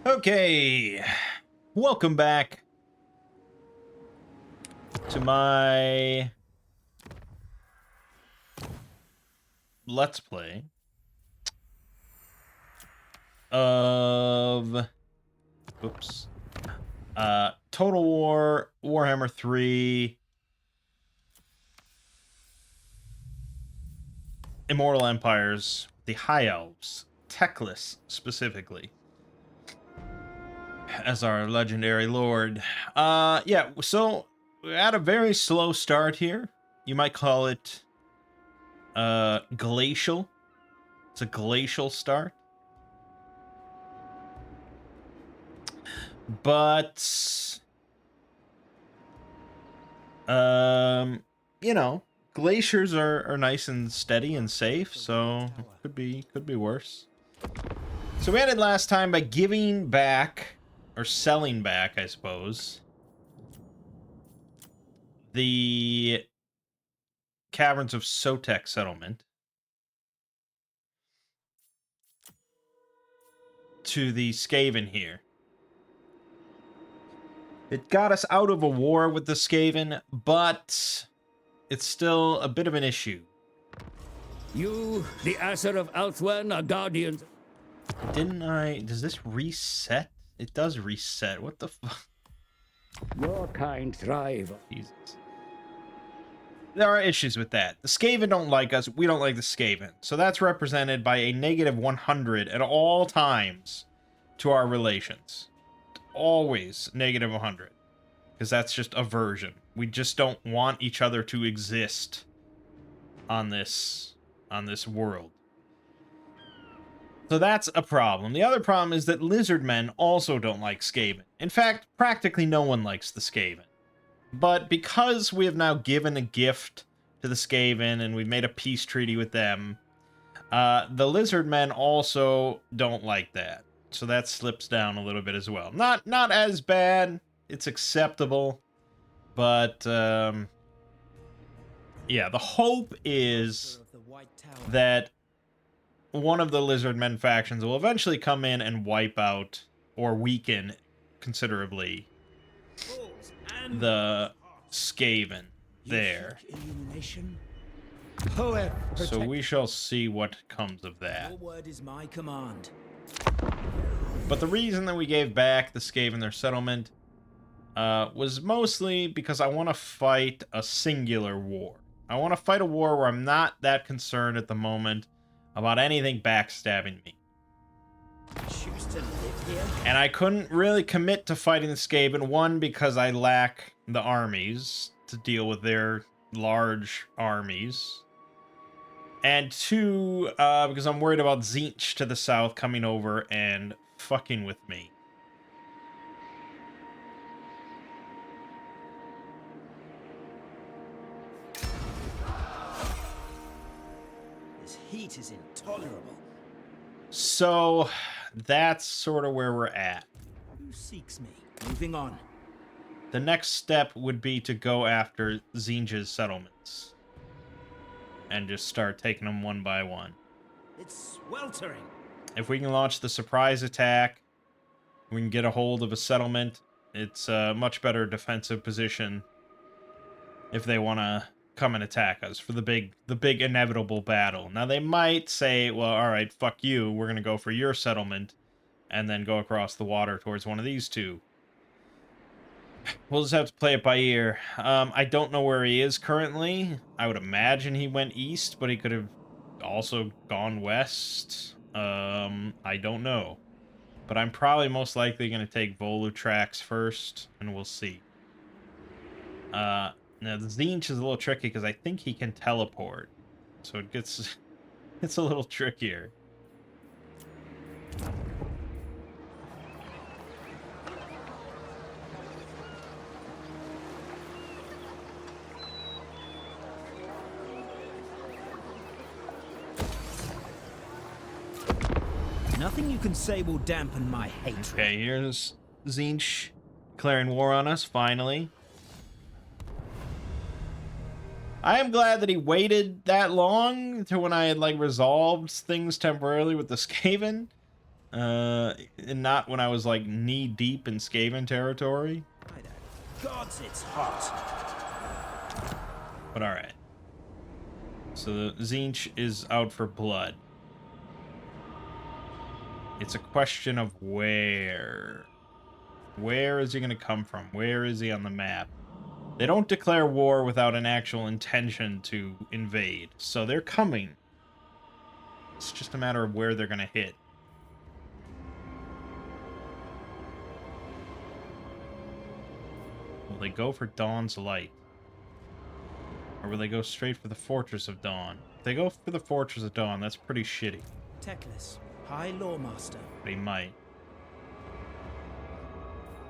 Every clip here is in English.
Okay, welcome back to my Let's Play of, Total War, Warhammer 3, Immortal Empires, the High Elves, Teclis specifically, as our legendary lord. Yeah, so we're at a very slow start here. You might call it, glacial. It's a glacial start. But, you know, glaciers are nice and steady and safe, so could be worse. So we ended last time by giving back, or selling back, I suppose, the Caverns of Sotek settlement to the Skaven here. It got us out of a war with the Skaven, but it's still a bit of an issue. You, the Asser of Althwen, are guardians. Didn't I... Does this reset? It does reset. What the fuck? Your kind thrive. Jesus. There are issues with that. The Skaven don't like us. We don't like the Skaven. So that's represented by a negative 100 at all times to our relations. Always negative 100. Because that's just aversion. We just don't want each other to exist on this world. So that's a problem. The other problem is that lizardmen also don't like Skaven. In fact, practically no one likes the Skaven. But because we have now given a gift to the Skaven and we've made a peace treaty with them, the lizardmen also don't like that. So that slips down a little bit as well. Not as bad. It's acceptable. But, yeah, the hope is that one of the lizardmen factions will eventually come in and wipe out or weaken considerably the Skaven there. So we shall see what comes of that. Your word is my command. But the reason that we gave back the Skaven their settlement was mostly because I want to fight a singular war. I want to fight a war where I'm not that concerned at the moment about anything backstabbing me. Choose to live here. And I couldn't really commit to fighting the Skaven, one, because I lack the armies to deal with their large armies, and two, because I'm worried about Tzeentch to the south coming over and fucking with me. This heat is intolerable. So that's sort of where we're at. Who seeks me? Moving on. The next step would be to go after Tzeentch's settlements and just start taking them one by one. It's sweltering. If we can launch the surprise attack, we can get a hold of a settlement. It's a much better defensive position if they want to come and attack us for the big inevitable battle. Now they might say, well, all right, fuck you, we're going to go for your settlement and then go across the water towards one of these two. We'll just have to play it by ear. I don't know where he is currently. I would imagine he went east, but he could have also gone west. I don't know. But I'm probably most likely going to take Volutrax first, and we'll see. Now, the Tzeentch is a little tricky because I think he can teleport. So it gets... it's a little trickier. Nothing you can say will dampen my hatred. Okay, here's Tzeentch declaring war on us, finally. I am glad that he waited that long to when I had, like, resolved things temporarily with the Skaven. And not when I was like knee deep in Skaven territory. By the gods, it's hot. But alright. So the Tzeentch is out for blood. It's a question of where. Where is he going to come from? Where is he on the map? They don't declare war without an actual intention to invade. So they're coming. It's just a matter of where they're going to hit. Will they go for Dawn's Light? Or will they go straight for the Fortress of Dawn? If they go for the Fortress of Dawn, that's pretty shitty. Teclis, High Lawmaster. But he might.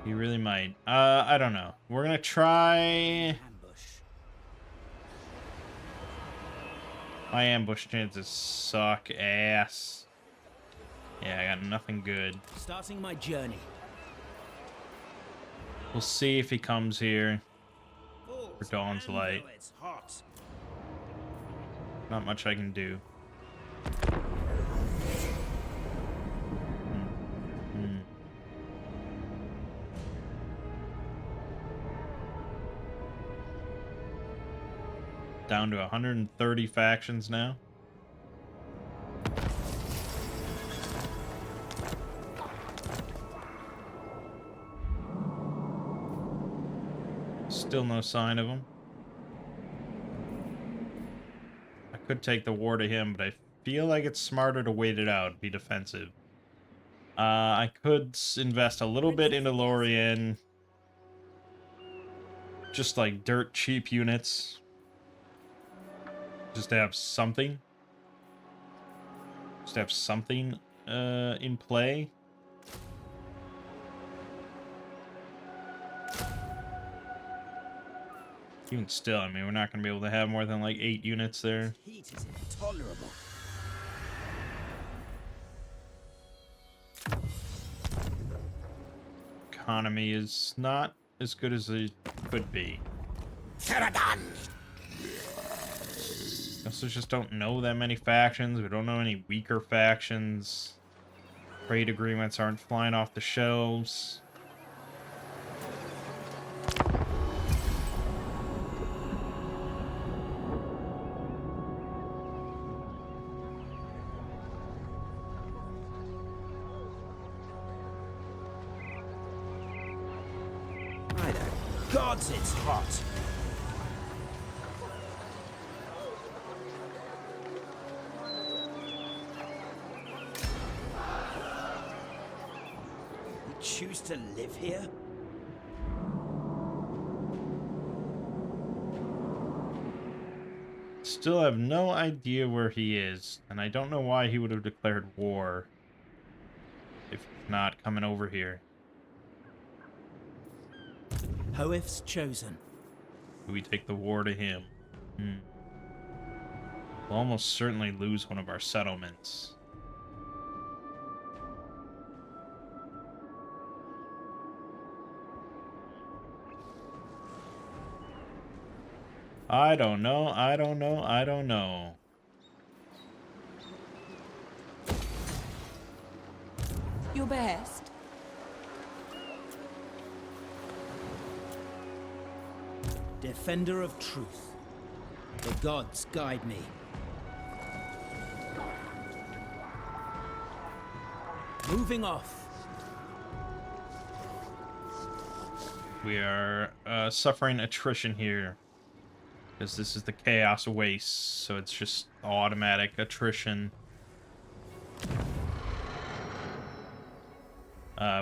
He really might. I don't know. We're gonna try... Ambush. My ambush chances suck ass. Yeah, I got nothing good. Starting my journey. We'll see if he comes here. For Dawn's Light. It's hot. Not much I can do. Down to 130 factions now. Still no sign of him. I could take the war to him, but I feel like it's smarter to wait it out, be defensive. I could invest a little bit into Lorien. Just like dirt cheap units. Just to have something. Just to have something in play. Even still, I mean, we're not going to be able to have more than like 8 units there. Heat is intolerable. Economy is not as good as it could be. Also just don't know that many factions. We don't know any weaker factions. Trade agreements aren't flying off the shelves. By the gods, it's hot. You choose to live here? Still have no idea where he is, and I don't know why he would have declared war if not coming over here. Hoif's chosen. Do we take the war to him? We'll almost certainly lose one of our settlements. I don't know, I don't know, I don't know. Your best. Defender of truth. The gods guide me. Moving off. We are suffering attrition here. Because this is the Chaos Waste, so it's just automatic attrition.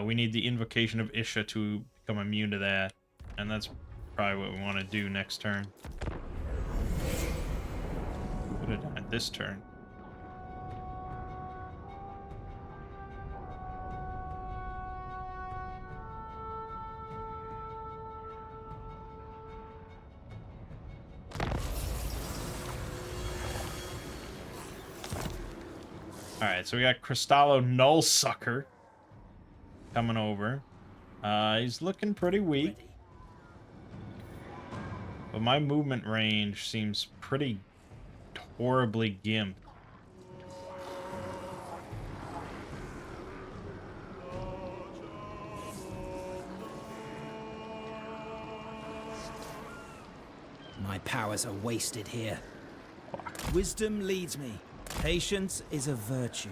We need the Invocation of Isha to become immune to that. And that's probably what we want to do next turn. Could have done it this turn. Alright, so we got Cristallo Nullsucker coming over. He's looking pretty weak. But my movement range seems pretty horribly gimped. powers are wasted here. Wisdom leads me. Patience is a virtue.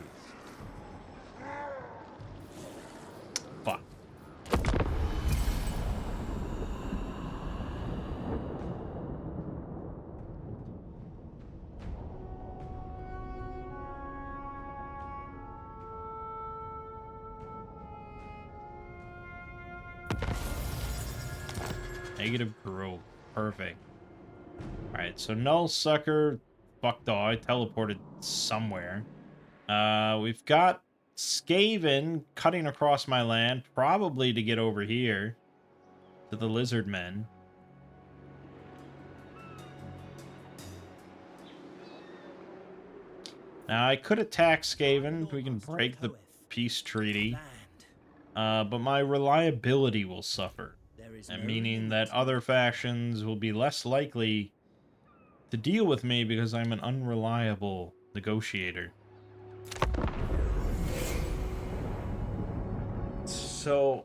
Fuck. Negative growth. Perfect. Alright, so Null Sucker. Fuck though, I teleported somewhere. We've got Skaven cutting across my land, probably to get over here to the lizard men. Now I could attack Skaven. We can break the peace treaty. But my reliability will suffer. Meaning that other factions will be less likely to deal with me because I'm an unreliable negotiator. So,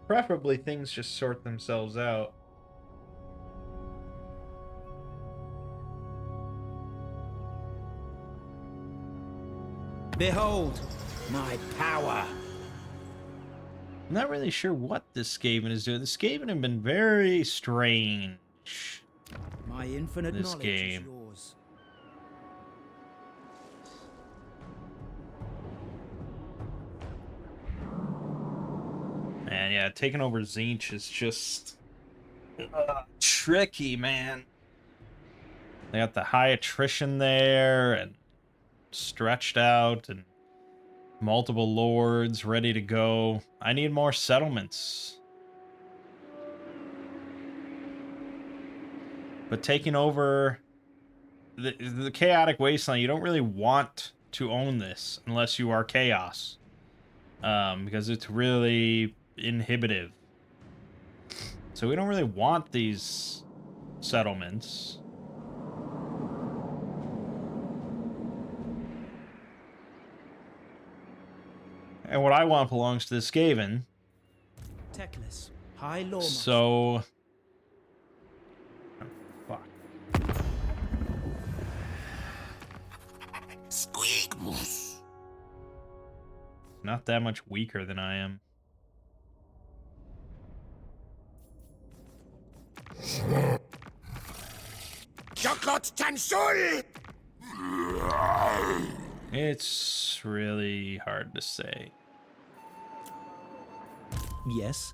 preferably things just sort themselves out. Behold, my power. I'm not really sure what this Skaven is doing. The Skaven have been very strange. My infinite This knowledge game. is yours. Man, yeah, taking over Zinch is just tricky, man. They got the high attrition there and stretched out and multiple lords ready to go. I need more settlements. But taking over the chaotic wasteland, you don't really want to own this unless you are chaos. Because it's really inhibitive. So we don't really want these settlements. And what I want belongs to the Skaven. Teclis, High Lord. So... oh, fuck. Squigmus. Not that much weaker than I am. Chocolate Chansul! It's really hard to say. Yes.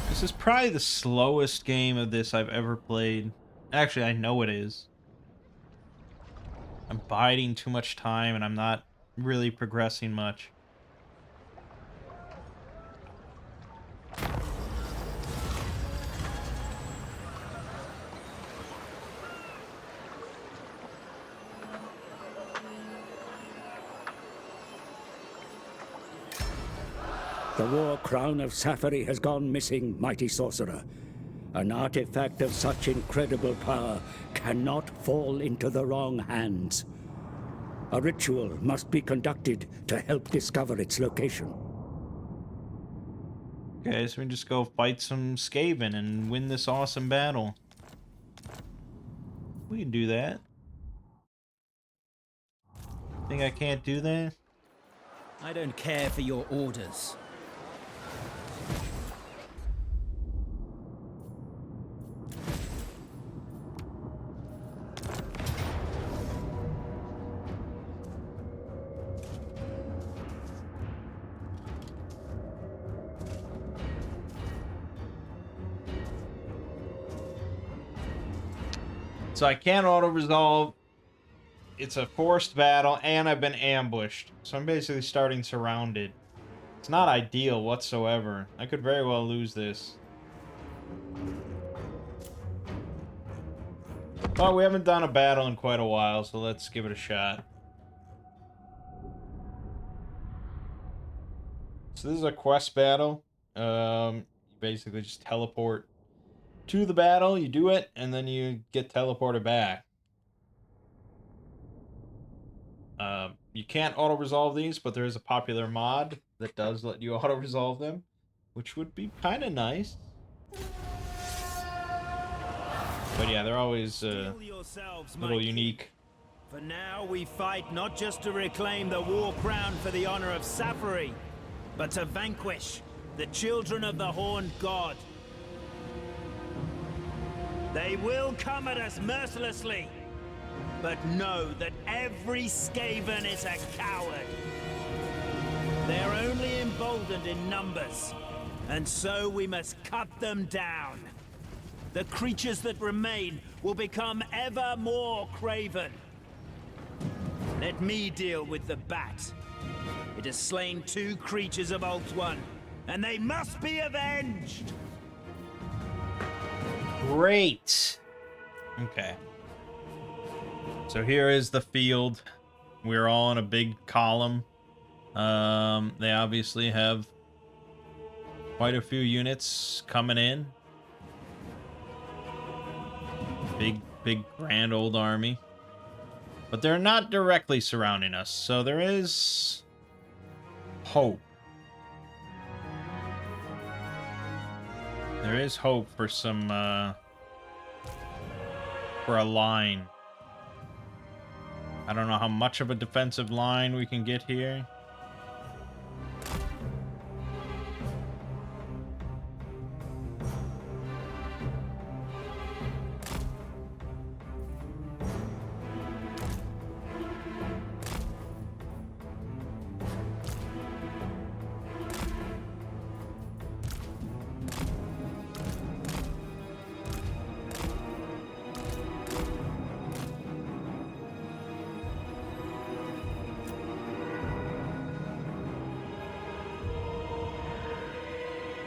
This is probably the slowest game of this I've ever played. Actually, I know it is. I'm biding too much time and I'm not really progressing much. The war crown of Safari has gone missing, mighty sorcerer. An artifact of such incredible power cannot fall into the wrong hands. A ritual must be conducted to help discover its location. Okay, so we can just go fight some Skaven and win this awesome battle. We can do that. Think I can't do that? I don't care for your orders. So I can't auto-resolve. It's a forced battle, and I've been ambushed. So I'm basically starting surrounded. It's not ideal whatsoever. I could very well lose this. But we haven't done a battle in quite a while, so let's give it a shot. So this is a quest battle. You basically just teleport to the battle, you do it, and then you get teleported back. You can't auto-resolve these, but there is a popular mod that does let you auto-resolve them, which would be kind of nice. But yeah, they're always Steel yourselves, a little my kin. unique. For now, we fight not just to reclaim the war crown for the honor of Safari, but to vanquish the children of the Horned God. They will come at us mercilessly, but know that every Skaven is a coward. They are only emboldened in numbers, and so we must cut them down. The creatures that remain will become ever more craven. Let me deal with the bat. It has slain 2 creatures of Alt One, and they must be avenged! Great. Okay. So here is the field. We're all in a big column. They obviously have quite a few units coming in. Big grand old army. But they're not directly surrounding us, so there is hope. There is hope for some, for a line. I don't know how much of a defensive line we can get here.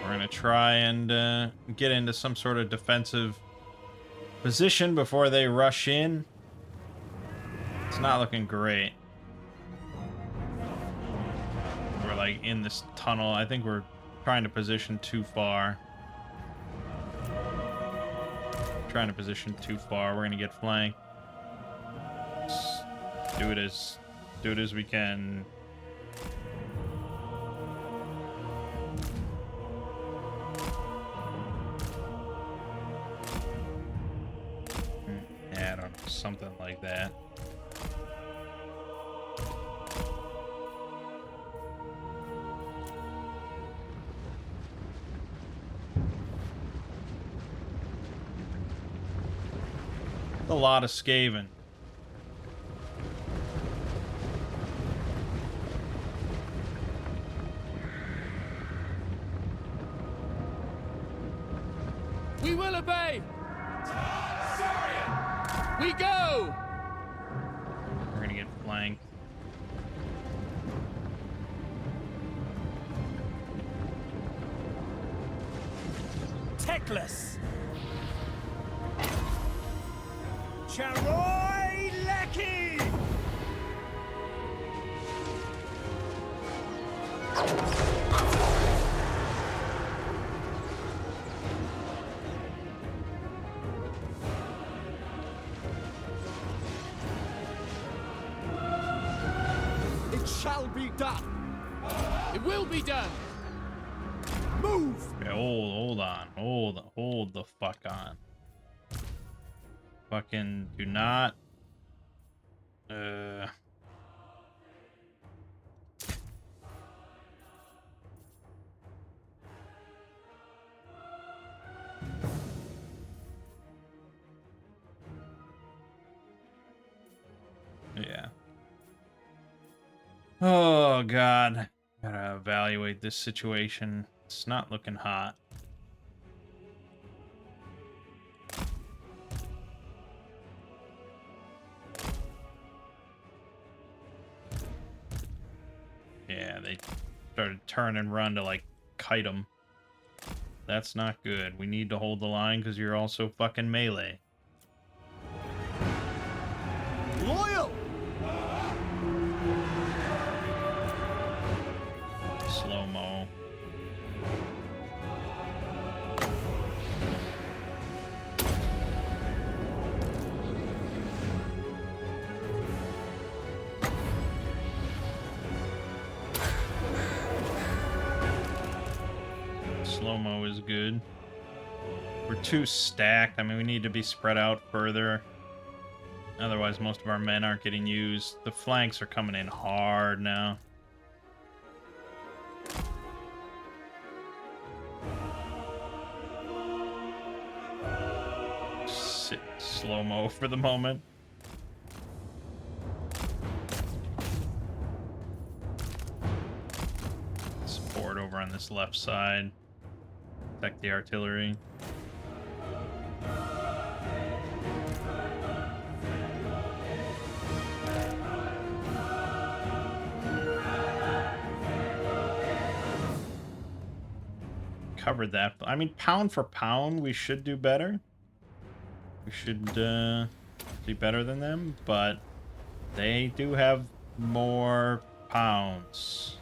We're gonna try and get into some sort of defensive position before they rush in. It's not looking great. We're like in this tunnel. I think we're trying to position too far. Trying to position too far. We're gonna get flanked. Just do it as we can. Yeah, I don't know, something like that. A lot of Skaven. We will obey! We go! We're gonna get flanked. Teclis! Charoy Lecky! It shall be done! It will be done! Move! Okay, hold on. Hold the fuck on. Fucking do not. Yeah. Oh god. Gotta evaluate this situation. It's not looking hot. Yeah, they started turn and run to like kite them. That's not good. We need to hold the line because you're also fucking melee. Loyal! Slow-mo. Slow-mo is good. We're too stacked. I mean, we need to be spread out further. Otherwise, most of our men aren't getting used. The flanks are coming in hard now. Sit slow-mo for the moment. Support over on this left side. Protect the artillery. Covered that. I mean, pound for pound, we should do better. We should do better than them, but they do have more pounds.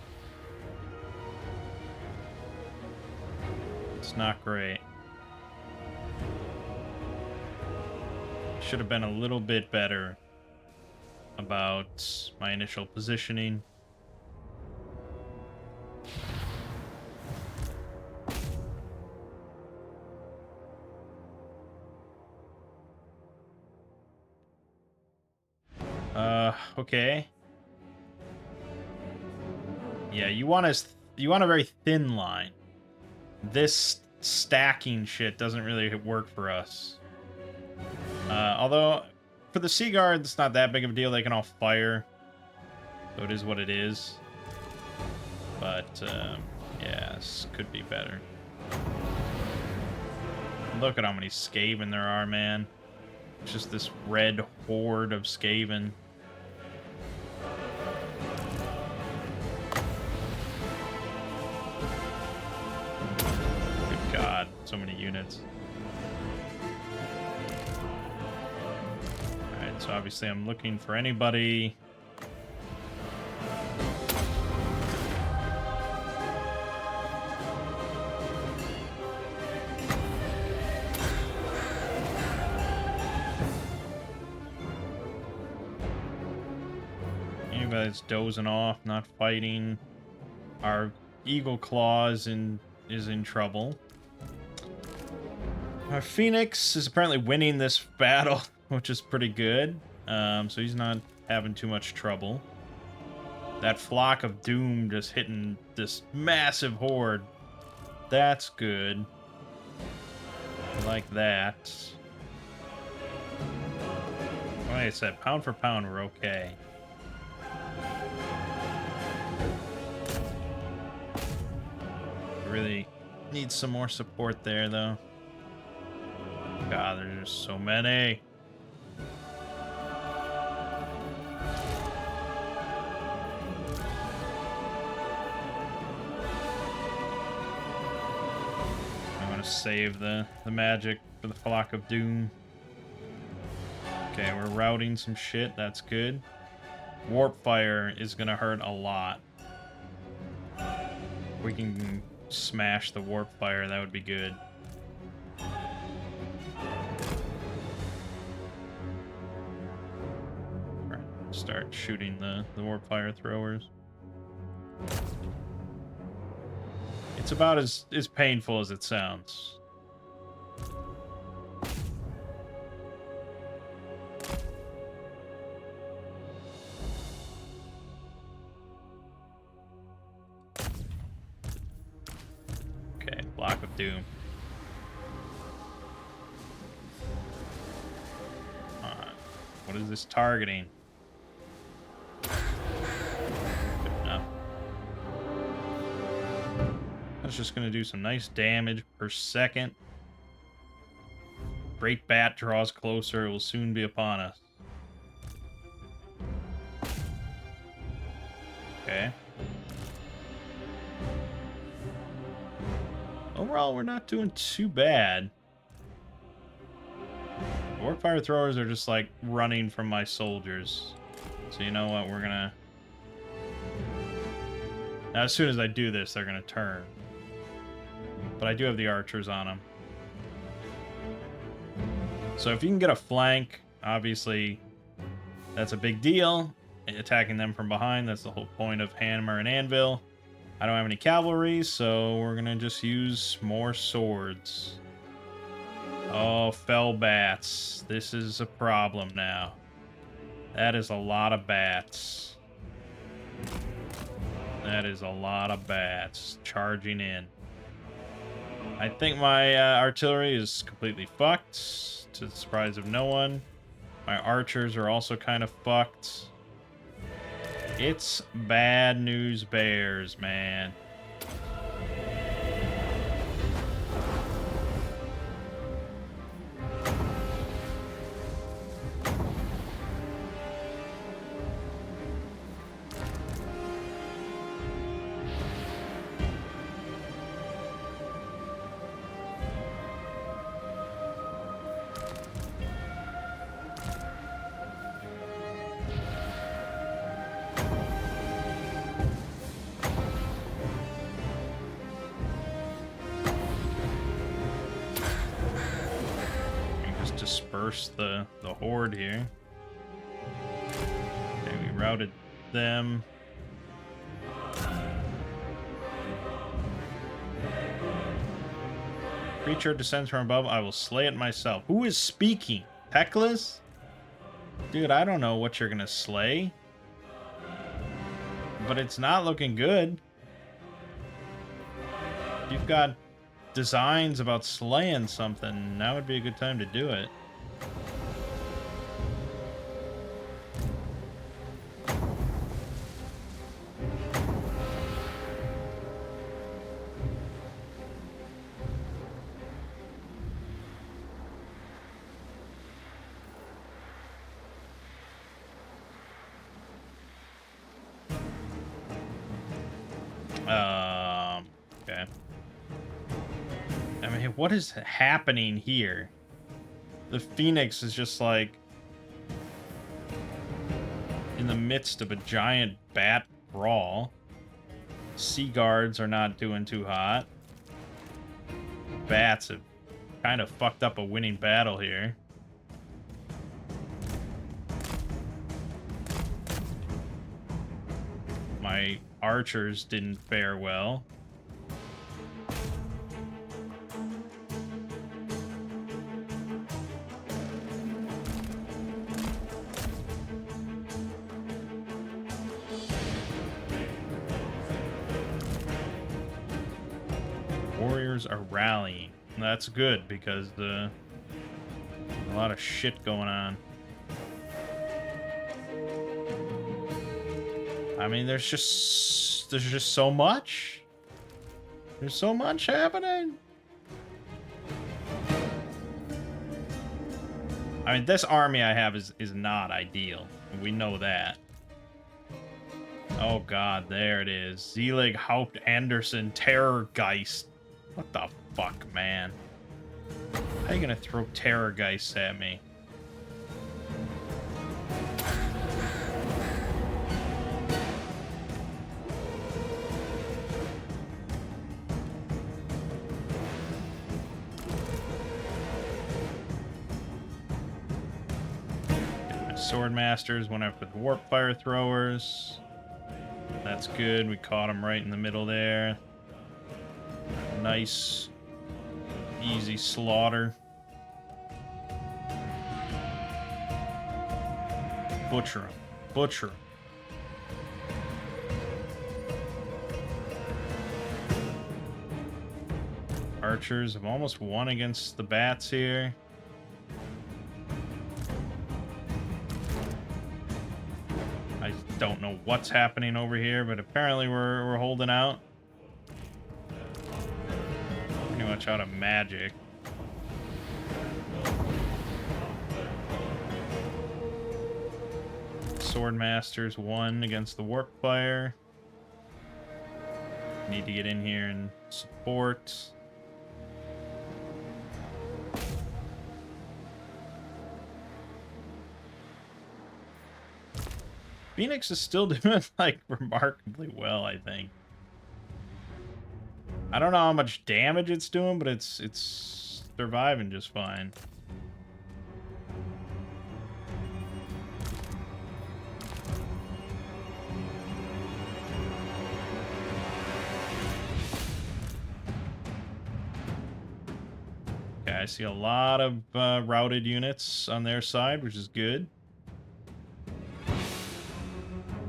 It's not great. Should have been a little bit better about my initial positioning. Okay. Yeah, you want a very thin line. This stacking shit doesn't really work for us. Although for the Sea Guard, it's not that big of a deal. They can all fire, so it is what it is. But yeah, this could be better. Look at how many Skaven there are, man. It's just this red horde of Skaven. Good God, so many units. Alright, so obviously I'm looking for anybody. Anybody that's dozing off, not fighting. Our Eagle Claws is in trouble. Our Phoenix is apparently winning this battle, which is pretty good. So he's not having too much trouble. That Flock of Doom just hitting this massive horde. That's good. I like that. Like I said, pound for pound, we're okay. Really need some more support there, though. God, there's just so many. I'm gonna save the magic for the Flock of Doom. Okay, we're routing some shit. That's good. Warp Fire is gonna hurt a lot. We can smash the Warp Fire, that would be good. Start shooting the Warp Fire throwers. It's about as painful as it sounds. Block of Doom. What is this targeting? Good enough. That's just going to do some nice damage per second. Great Bat draws closer. It will soon be upon us. Okay. Overall, we're not doing too bad. Warpfire throwers are just like running from my soldiers. So you know what? We're gonna... Now, as soon as I do this, they're gonna turn. But I do have the archers on them. So if you can get a flank, obviously that's a big deal. Attacking them from behind, that's the whole point of Hammer and Anvil. I don't have any cavalry, so we're gonna just use more swords. Oh, fell bats. This is a problem now. That is a lot of bats. That is a lot of bats charging in. I think my artillery is completely fucked, to the surprise of no one. My archers are also kind of fucked. It's bad news bears, man. Disperse the horde here. Okay, we routed them. Creature descends from above, I will slay it myself. Who is speaking? Teclis? Dude, I don't know what you're gonna slay. But it's not looking good. You've got designs about slaying something. Now would be a good time to do it. Okay. I mean, what is happening here? The Phoenix is just like in the midst of a giant bat brawl. Sea guards are not doing too hot. Bats have kind of fucked up a winning battle here. My archers didn't fare well. Warriors are rallying. That's good because a lot of shit going on. I mean, there's just so much. There's so much happening. I mean, this army I have is not ideal. We know that. Oh god, there it is. Zelig Haupt Anderson Terrorgeist. What the fuck, man? How are you gonna throw Terrorgeists at me? Swordmasters went after the warp fire throwers. That's good. We caught them right in the middle there. Nice, easy slaughter. Butcher them. Butcher them. Archers have almost won against the bats here. I don't know what's happening over here, but apparently we're holding out. Pretty much out of magic. Swordmasters won against the warp fire. Need to get in here and support. Phoenix is still doing, like, remarkably well, I think. I don't know how much damage it's doing, but it's surviving just fine. Okay, I see a lot of routed units on their side, which is good. You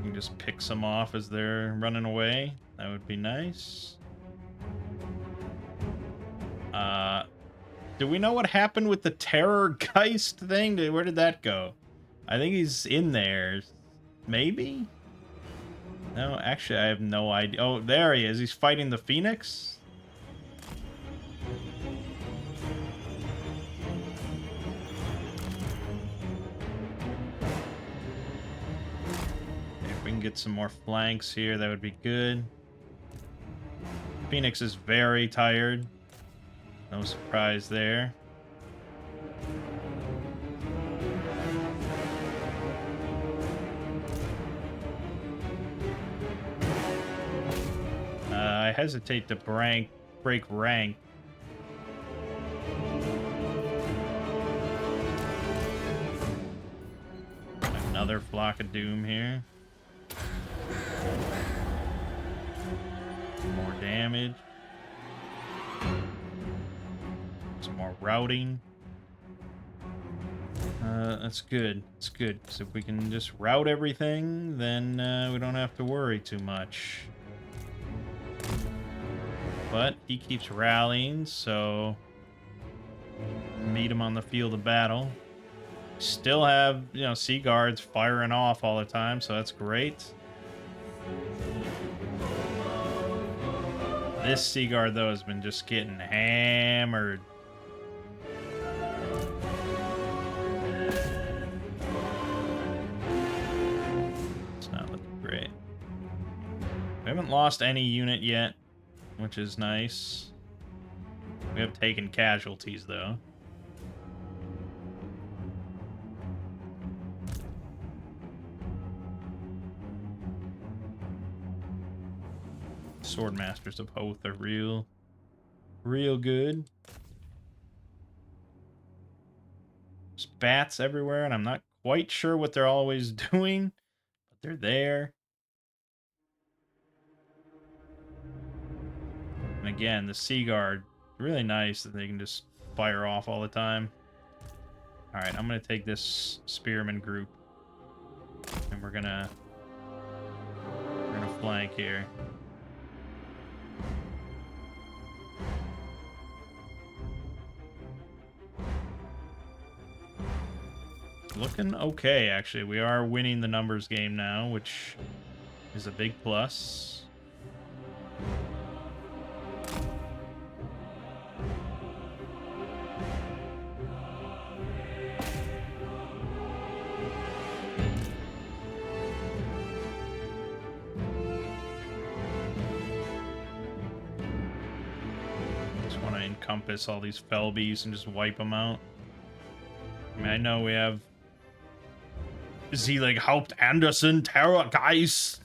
can just pick some off as they're running away. That would be nice. Do we know what happened with the Terror Geist thing? Where did that go? I think he's in there. Maybe? No, actually, I have no idea. Oh, there he is. He's fighting the Phoenix. If we can get some more flanks here, that would be good. Phoenix is very tired. No surprise there. I hesitate to break rank. Another flock of doom here. More damage. Some more routing. That's good. It's good, because if we can just route everything, then we don't have to worry too much. But he keeps rallying, so meet him on the field of battle. Still have, you know, Sea Guards firing off all the time, so that's great. This Sea Guard, though, has been just getting hammered. It's not looking great. We haven't lost any unit yet, which is nice. We have taken casualties, though. Swordmasters of Hoth are real good. There's bats everywhere, and I'm not quite sure what they're always doing, but they're there. And again, the Sea Guard, really nice that they can just fire off all the time. All right, I'm gonna take this spearman group, and we're gonna flank here. Looking okay, actually. We are winning the numbers game now, which is a big plus. Just want to encompass all these Felbies and just wipe them out. I mean, I know we have like Haupt Anderson Terror Geist,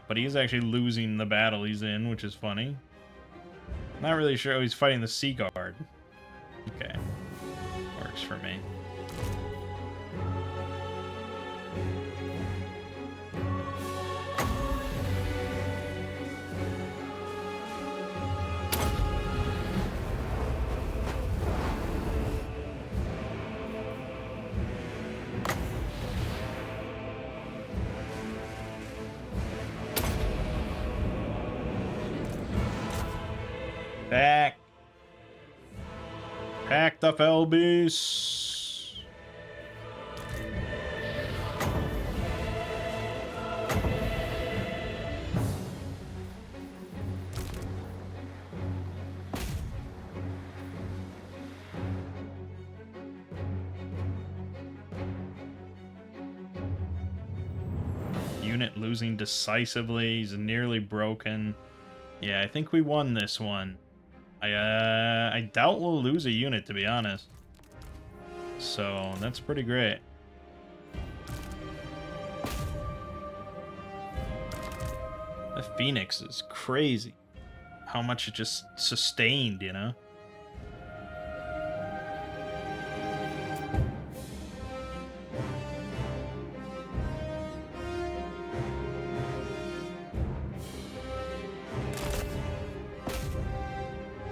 but he's actually losing the battle he's in, which is funny. Not really sure. Oh, he's fighting the Sea Guard. Okay, works for me. Pack the Felbies. Unit losing decisively. He's nearly broken. Yeah, I think we won this one. I doubt we'll lose a unit, to be honest. So, that's pretty great. The Phoenix is crazy. How much it just sustained, you know?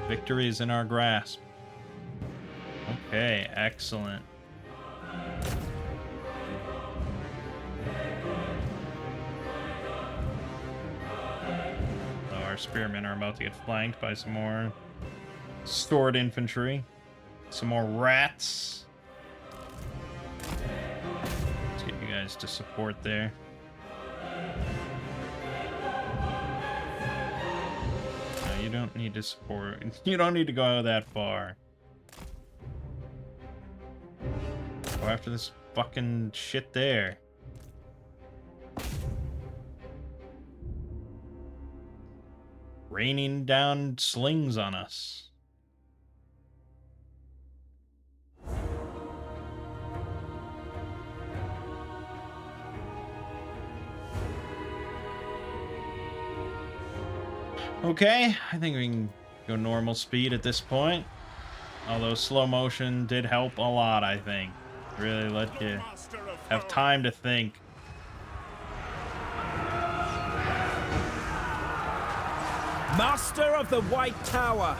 Victory is in our grasp. Okay, excellent. So our spearmen are about to get flanked by some more sword infantry. Some more rats. Let's get you guys to support there. No, you don't need to support. You don't need to go that far. Go after this fucking shit there. Raining down slings on us. Okay, I think we can go normal speed at this point. Although slow motion did help a lot, I think. Really let you have time to think. Master of the White Tower!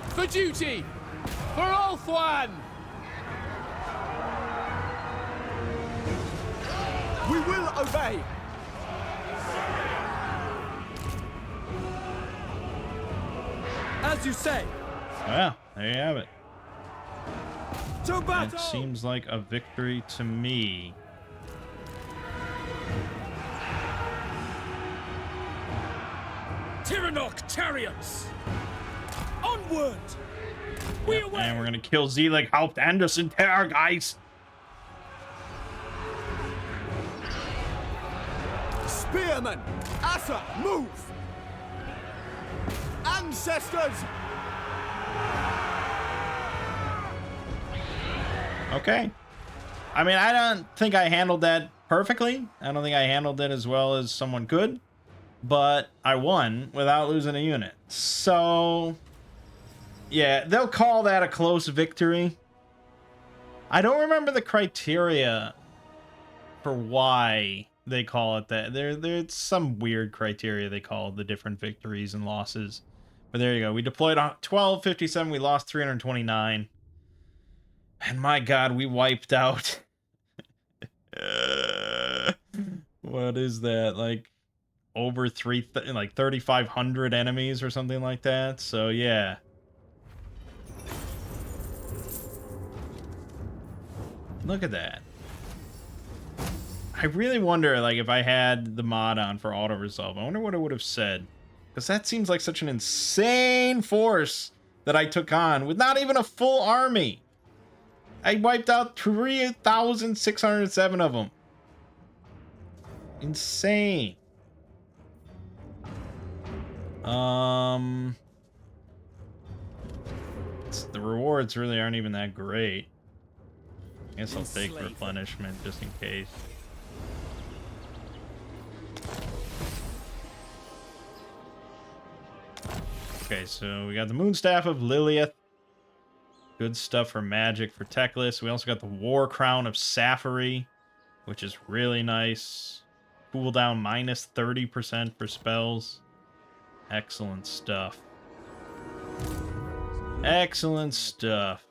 For duty! For Ulthuan! We will obey! As you say! Well, there you have it. To battle! It seems like a victory to me. Tyrannok chariots! Onward! We away! And we're gonna kill Zelig Haupt Anderson Terror, guys! Spearmen! Assa, move! Ancestors! Okay. I mean, I don't think I handled that perfectly. I don't think I handled it as well as someone could. But I won without losing a unit. So, yeah, they'll call that a close victory. I don't remember the criteria for why they call it that. There's some weird criteria they call the different victories and losses. But there you go. We deployed 1257. We lost 329. And my God, we wiped out. What is that? Like over 3,500 enemies or something like that. So yeah. Look at that. I really wonder, like, if I had the mod on for auto resolve, I wonder what it would have said. Because that seems like such an insane force that I took on with not even a full army. I wiped out 3,607 of them. Insane. The rewards really aren't even that great. I guess I'll take replenishment just in case. Okay, so we got the Moonstaff of Lilith. Good stuff for magic for Teclis. We also got the War Crown of Safari, which is really nice. Cooldown minus 30% for spells. Excellent stuff. Excellent stuff.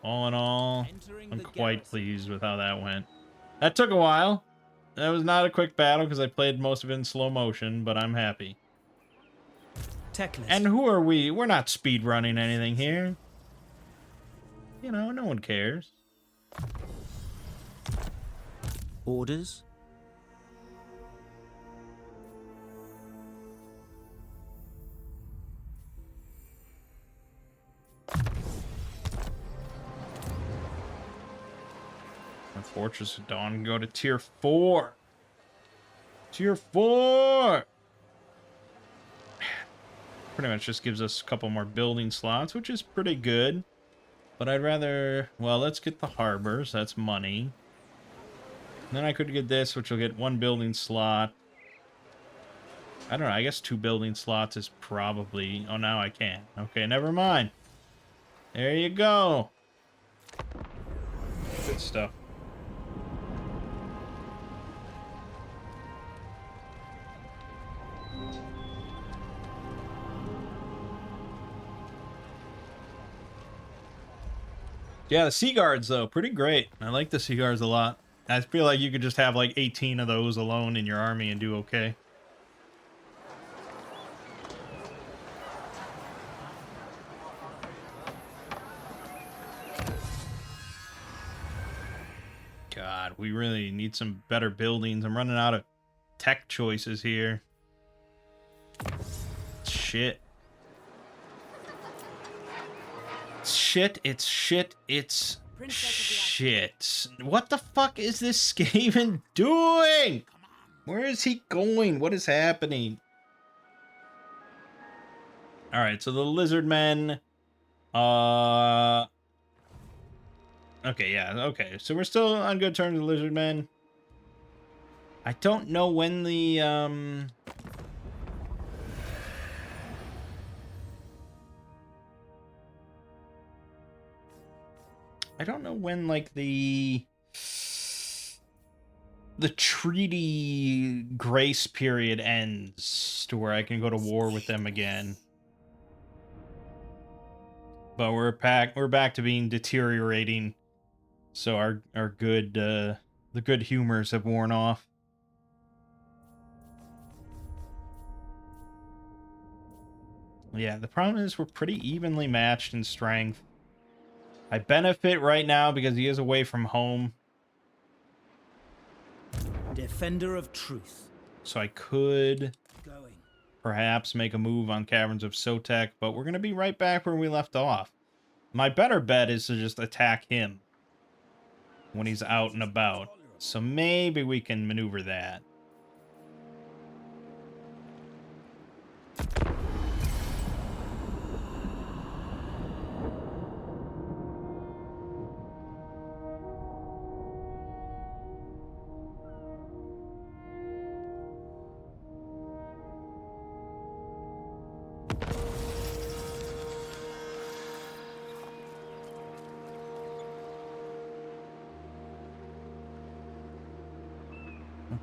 All in all, I'm quite pleased with how that went. That took a while. That was not a quick battle because I played most of it in slow motion, but I'm happy. Teclis. And who are we? We're not speedrunning anything here. You know, no one cares. Orders? The Fortress of Dawn can go to tier 4. Tier 4! Pretty much just gives us a couple more building slots, which is pretty good. But I'd rather... Well, let's get the harbors. That's money. And then I could get this, which will get 1 building slot. I don't know. I guess 2 building slots is probably... Oh, now I can. Okay, never mind. There you go. Good stuff. Yeah, the Sea Guards, though, pretty great. I like the Sea Guards a lot. I feel like you could just have like 18 of those alone in your army and do okay. God, we really need some better buildings. I'm running out of tech choices here. Shit. It's shit. What the fuck is this Skaven doing? Where is he going? What is happening? Alright, so the lizard men. Okay, yeah, okay. So we're still on good terms with lizard men. I don't know when the I don't know when like the treaty grace period ends to where I can go to war with them again. But we're back to being deteriorating. So our good the good humors have worn off. Yeah, the problem is we're pretty evenly matched in strength. I benefit right now because he is away from home. Defender of truth. So I could Going. perhaps make a move on Caverns of Sotek, but we're going to be right back where we left off. My better bet is to just attack him when he's out and about. So maybe we can maneuver that.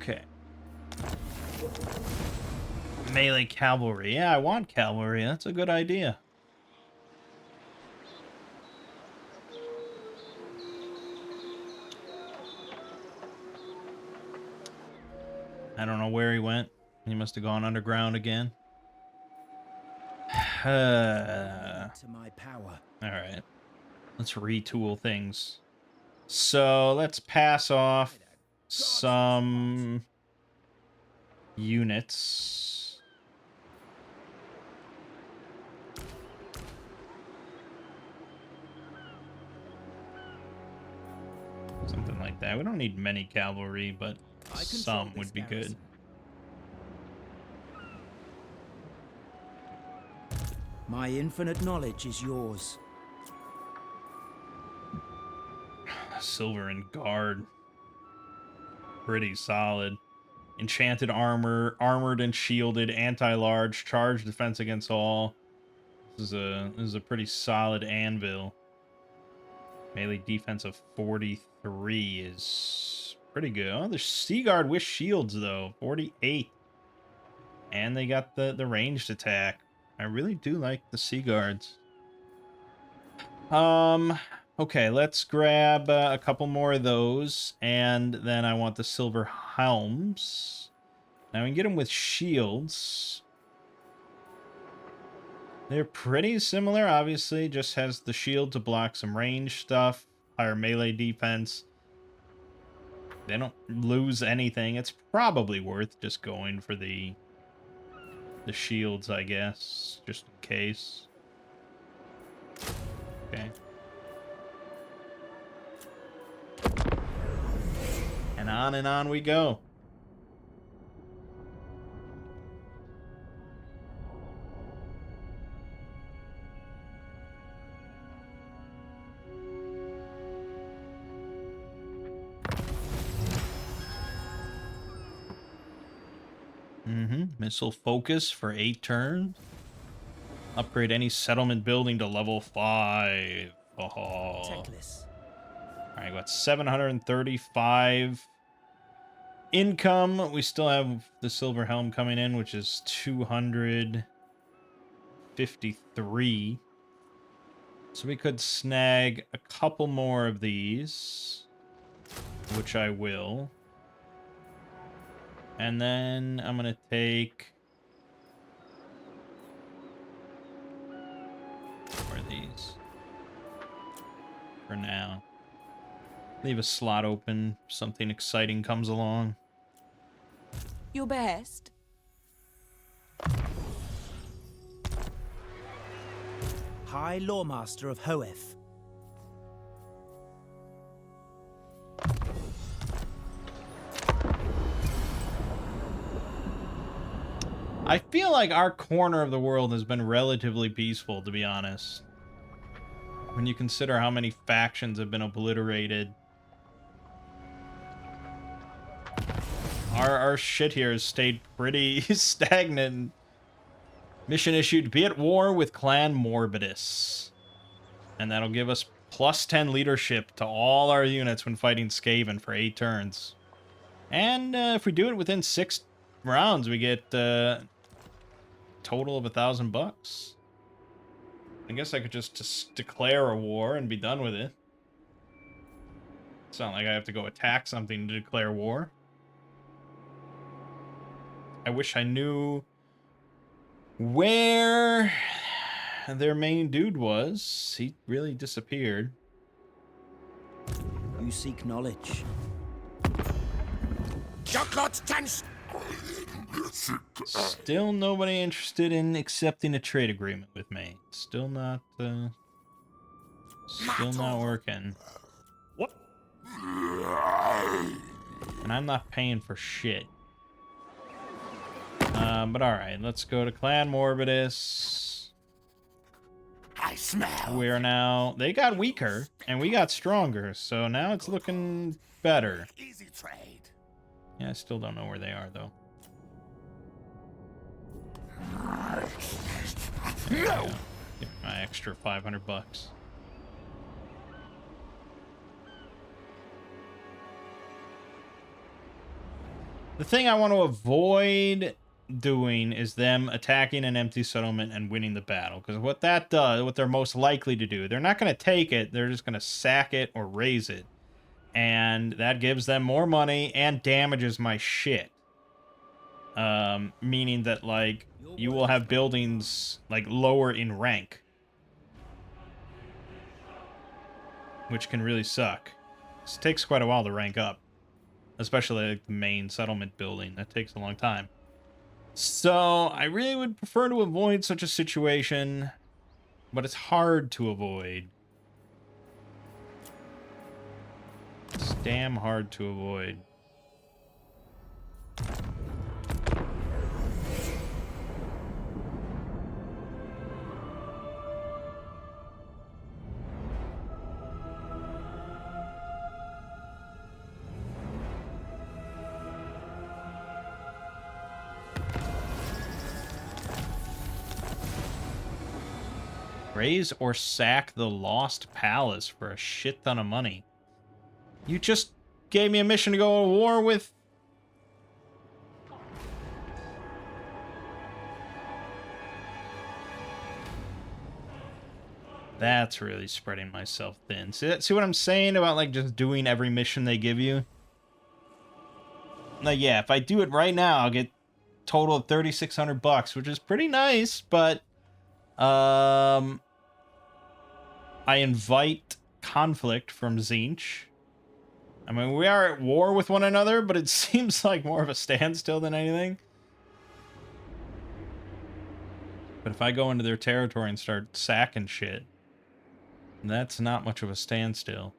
Okay. Melee cavalry. Yeah, I want cavalry. That's a good idea. I don't know where he went. He must have gone underground again. To my power. All right. Let's retool things. So let's pass off some units. Something like that. We don't need many cavalry, but some would be good. My infinite knowledge is yours. Silver and guard. Pretty solid. Enchanted armor, armored and shielded, anti-large, charge defense against all. This is a pretty solid anvil. Melee defense of 43 is pretty good. Oh, the Sea Guard with shields though, 48. And they got the ranged attack. I really do like the Sea Guards. Okay, let's grab a couple more of those, and then I want the silver helms. Now we can get them with shields. They're pretty similar, obviously. Just has the shield to block some range stuff, higher melee defense. They don't lose anything. It's probably worth just going for the shields, I guess, just in case. Okay. And on we go. Missile focus for 8 turns. Upgrade any settlement building to level 5. Oh. Techless. Alright, got 735 income. We still have the silver helm coming in, which is 253. So we could snag a couple more of these, which I will. And then I'm going to take... Where are these? For now. Leave a slot open if something exciting comes along. Your behest? High Lawmaster of Hoeth. I feel like our corner of the world has been relatively peaceful, to be honest. When you consider how many factions have been obliterated. Our shit here has stayed pretty stagnant. Mission issued, be at war with Clan Morbidus. And that'll give us plus 10 leadership to all our units when fighting Skaven for 8 turns. And if we do it within 6 rounds, we get total of $1,000. I guess I could just declare a war and be done with it. It's not like I have to go attack something to declare war. I wish I knew where their main dude was. He really disappeared. You seek knowledge. Still nobody interested in accepting a trade agreement with me. Still not working. What? And I'm not paying for shit. But alright, let's go to Clan Morbidus. I smell. We are now... They got weaker, and we got stronger, so now it's looking better. Easy trade. Yeah, I still don't know where they are, though. There we go. Give me my extra $500. The thing I want to avoid doing is them attacking an empty settlement and winning the battle. Because what that does, what they're most likely to do, they're not going to take it, they're just going to sack it or raise it. And that gives them more money and damages my shit. Meaning that, like, you will have buildings, like, lower in rank. Which can really suck. This takes quite a while to rank up. Especially, like, the main settlement building. That takes a long time. So, I really would prefer to avoid such a situation. But it's hard to avoid. It's damn hard to avoid. Raise or sack the Lost Palace for a shit ton of money. You just gave me a mission to go to war with... That's really spreading myself thin. See what I'm saying about, like, just doing every mission they give you? Like, yeah, if I do it right now, I'll get total of $3,600, which is pretty nice, but... I invite conflict from Tzeentch. I mean, we are at war with one another, but it seems like more of a standstill than anything. But if I go into their territory and start sacking shit, that's not much of a standstill.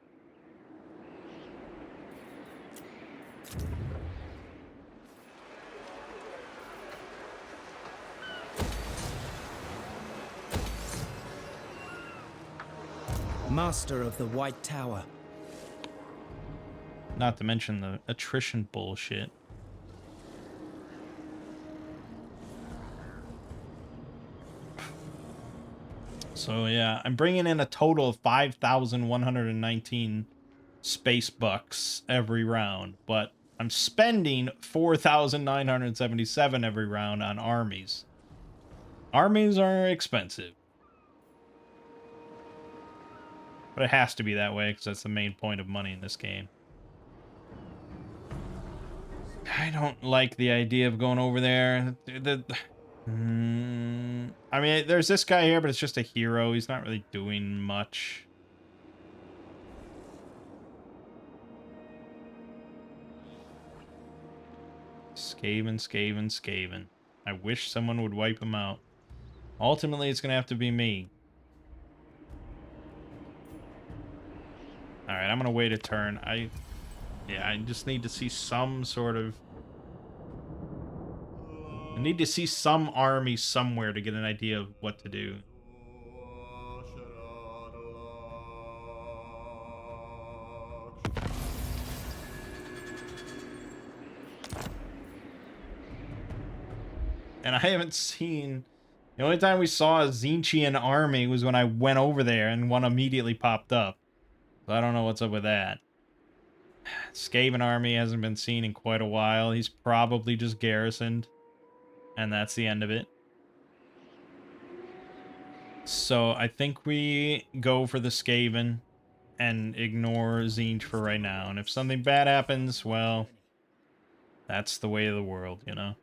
Master of the White Tower. Not to mention the attrition bullshit. So yeah, I'm bringing in a total of 5,119 space bucks every round, but I'm spending 4,977 every round on armies. Armies are expensive. But it has to be that way because that's the main point of money in this game. I don't like the idea of going over there. I mean, there's this guy here, but it's just a hero. He's not really doing much. Skaven. I wish someone would wipe him out. Ultimately, it's going to have to be me. Alright, I'm going to wait a turn. I just need to see some sort of... I need to see some army somewhere to get an idea of what to do. And I haven't seen... The only time we saw a Zinchian army was when I went over there and one immediately popped up. So I don't know what's up with that. Skaven army hasn't been seen in quite a while. He's probably just garrisoned. And that's the end of it. So I think we go for the Skaven and ignore Zinch for right now. And if something bad happens, well, that's the way of the world, you know?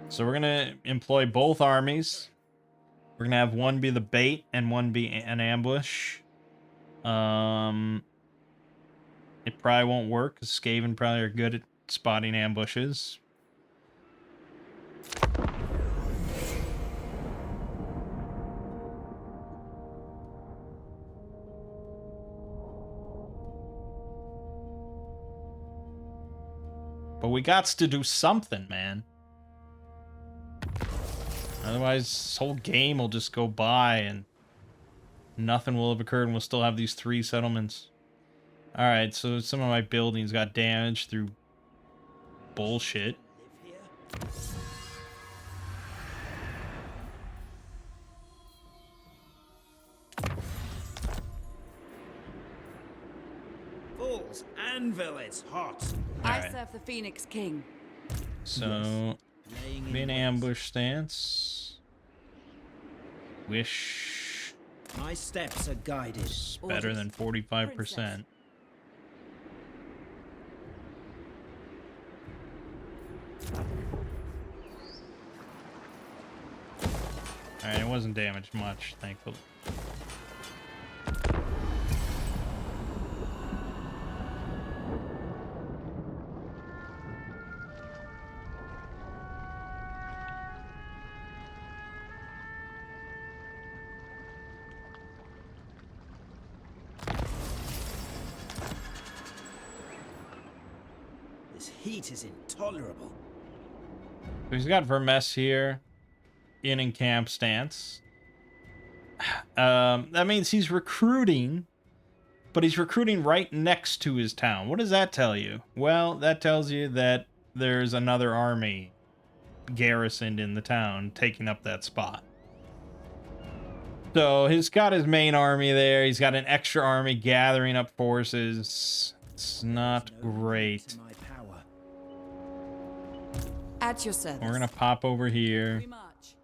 So we're going to employ both armies. We're going to have one be the bait and one be an ambush. It probably won't work because Skaven probably are good at spotting ambushes. But we gots to do something, man. Otherwise, this whole game will just go by and nothing will have occurred and we'll still have these 3 settlements. Alright, so some of my buildings got damaged through bullshit. Fools, anvil is hot. I Alright. serve the Phoenix King. So, Laying be an in ambush stance. Wish my steps are guided. better than 45%. Alright, it wasn't damaged much, thankfully. This heat is intolerable. So he's got Vermes here in camp stance. That means he's recruiting, but he's recruiting right next to his town. What does that tell you? Well, that tells you that there's another army garrisoned in the town taking up that spot. So he's got his main army there. He's got an extra army gathering up forces. It's not great. To my power. At your service. We're gonna pop over here, We march.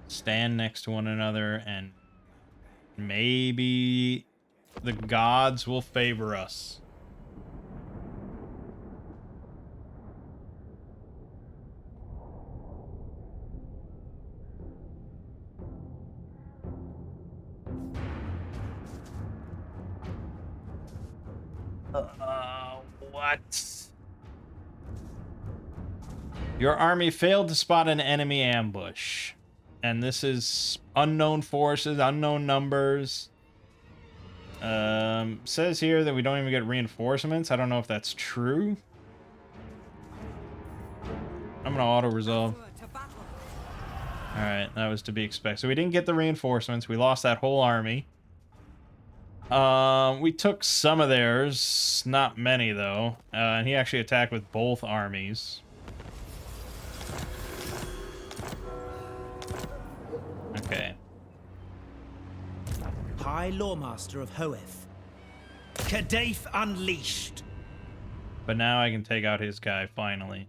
stand next to one another, and maybe the gods will favor us. What? Your army failed to spot an enemy ambush. And this is unknown forces, unknown numbers. Says here that we don't even get reinforcements. I don't know if that's true. I'm gonna auto-resolve. Alright, that was to be expected. So we didn't get the reinforcements. We lost that whole army. We took some of theirs. Not many, though. And he actually attacked with both armies. Okay. High Lawmaster of Hoeth. Kadaif unleashed. But now I can take out his guy, finally.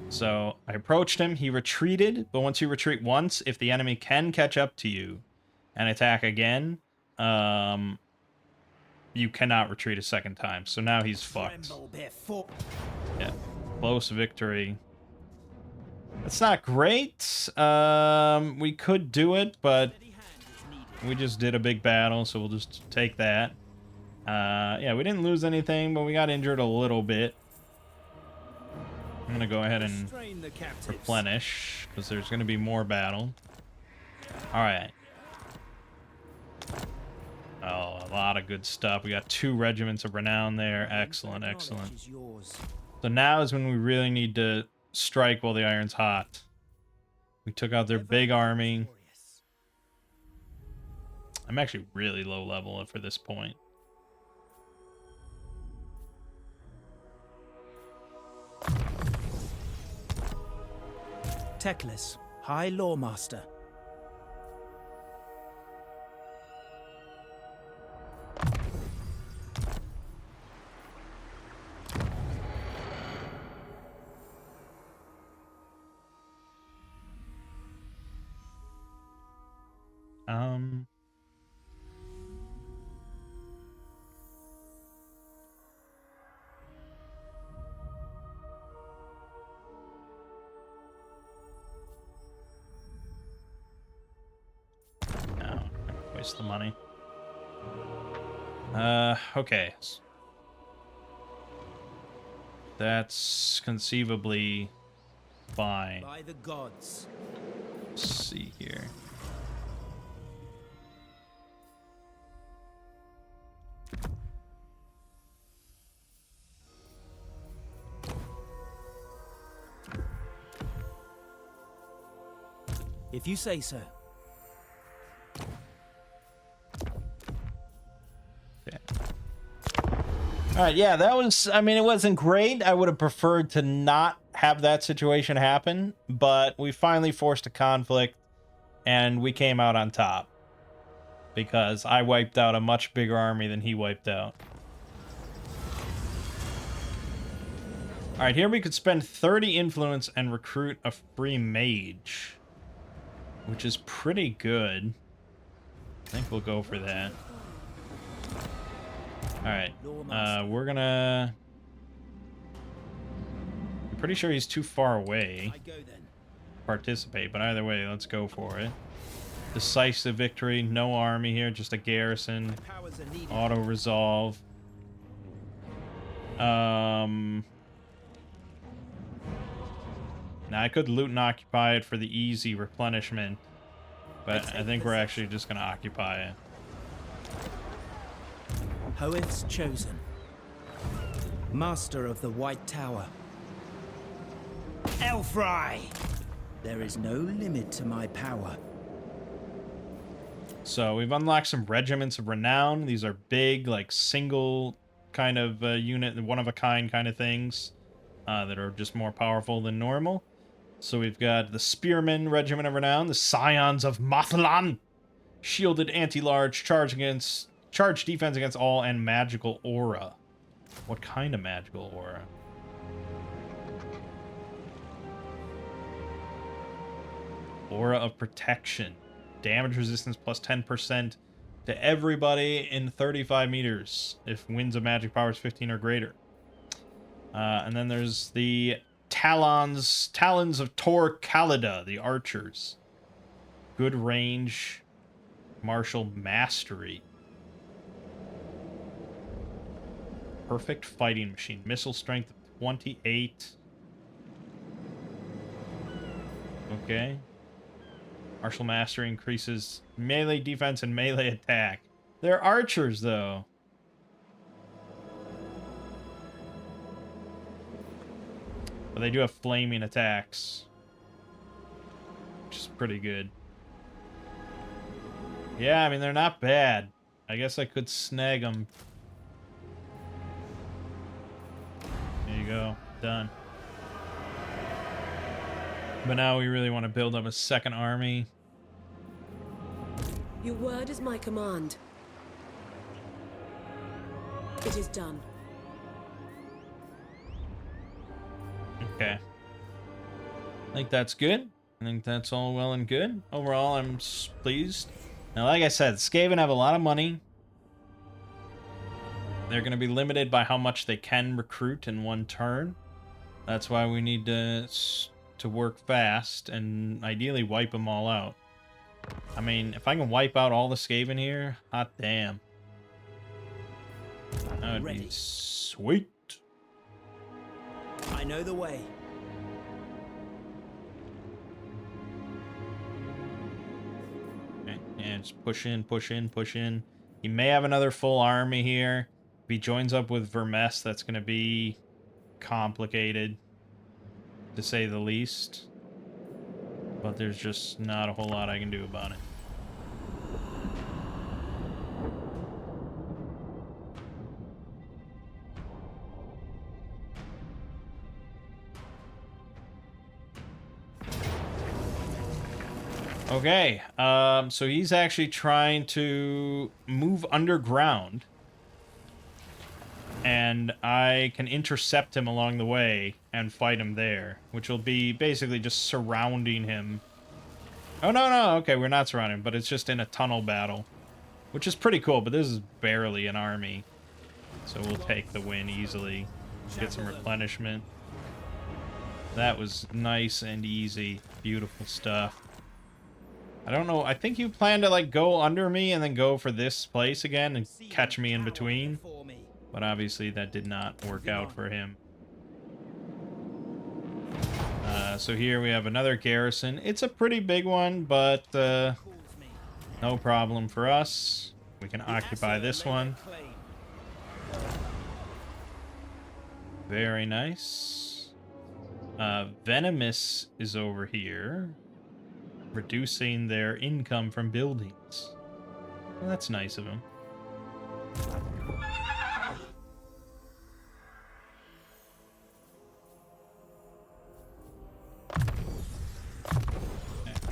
So I approached him, he retreated, but once you retreat once, if the enemy can catch up to you and attack again, you cannot retreat a second time. So now he's fucked. Tremble before. Yeah. Close victory. It's not great. We could do it, but we just did a big battle, so we'll just take that. Yeah, we didn't lose anything, but we got injured a little bit. I'm gonna go ahead and Restrain the captives. replenish, because there's gonna be more battle. Alright. Oh, a lot of good stuff. We got 2 regiments of renown there. Excellent, excellent. Knowledge is yours. So now is when we really need to strike while the iron's hot. We took out their big army. Glorious. I'm actually really low level for this point. Teclis, High Lawmaster. No, waste the money. Okay. That's conceivably fine. By the gods. Let's see here. If you say so. All right, yeah, that was, I mean, it wasn't great. I would have preferred to not have that situation happen, but we finally forced a conflict and we came out on top because I wiped out a much bigger army than he wiped out. All right, here we could spend 30 influence and recruit a free mage, which is pretty good. I think we'll go for that. Alright, we're gonna... I'm pretty sure he's too far away I go then. to participate, but either way, let's go for it. Decisive victory, no army here, just a garrison. Powers are needed. Auto-resolve. Now, I could loot and occupy it for the easy replenishment, but I think we're actually just gonna occupy it. Hoeth's chosen. Master of the White Tower. Elfry! There is no limit to my power. So we've unlocked some regiments of renown. These are big, like single kind of unit, one-of-a-kind kind of things that are just more powerful than normal. So we've got the Spearmen Regiment of Renown, the Scions of Mathlan, shielded anti-large, charge defense against all, and magical aura. What kind of magical aura? Aura of protection. Damage resistance plus 10% to everybody in 35 meters if winds of magic powers 15 or greater. And then there's the Talons of Tor Khalida, the archers. Good range, martial mastery. Perfect fighting machine. Missile strength of 28. Okay. Martial mastery increases melee defense and melee attack. They're archers, though. But they do have flaming attacks, which is pretty good. Yeah, I mean, they're not bad. I guess I could snag them. There you go. Done. But now we really want to build up a second army. Your word is my command. It is done. Okay. I think that's good. I think that's all well and good. Overall, I'm pleased. Now, like I said, Skaven have a lot of money. They're going to be limited by how much they can recruit in one turn. That's why we need to work fast and ideally wipe them all out. I mean, if I can wipe out all the Skaven here, hot damn. That would be sweet. I know the way. Okay, yeah, just push in, push in, push in. He may have another full army here. If he joins up with Vermes, that's going to be complicated, to say the least. But there's just not a whole lot I can do about it. Okay, so he's actually trying to move underground. And I can intercept him along the way and fight him there, which will be basically just surrounding him. Oh, no, okay, we're not surrounding him, but it's just in a tunnel battle, which is pretty cool, but this is barely an army. So we'll take the win easily, get some replenishment. That was nice and easy, beautiful stuff. I don't know, I think you plan to, like, go under me and then go for this place again and catch me in between. But obviously that did not work out for him. So here we have another garrison. It's a pretty big one, but no problem for us. We can occupy this one. Very nice. Venomous is over here, reducing their income from buildings. Well, that's nice of him.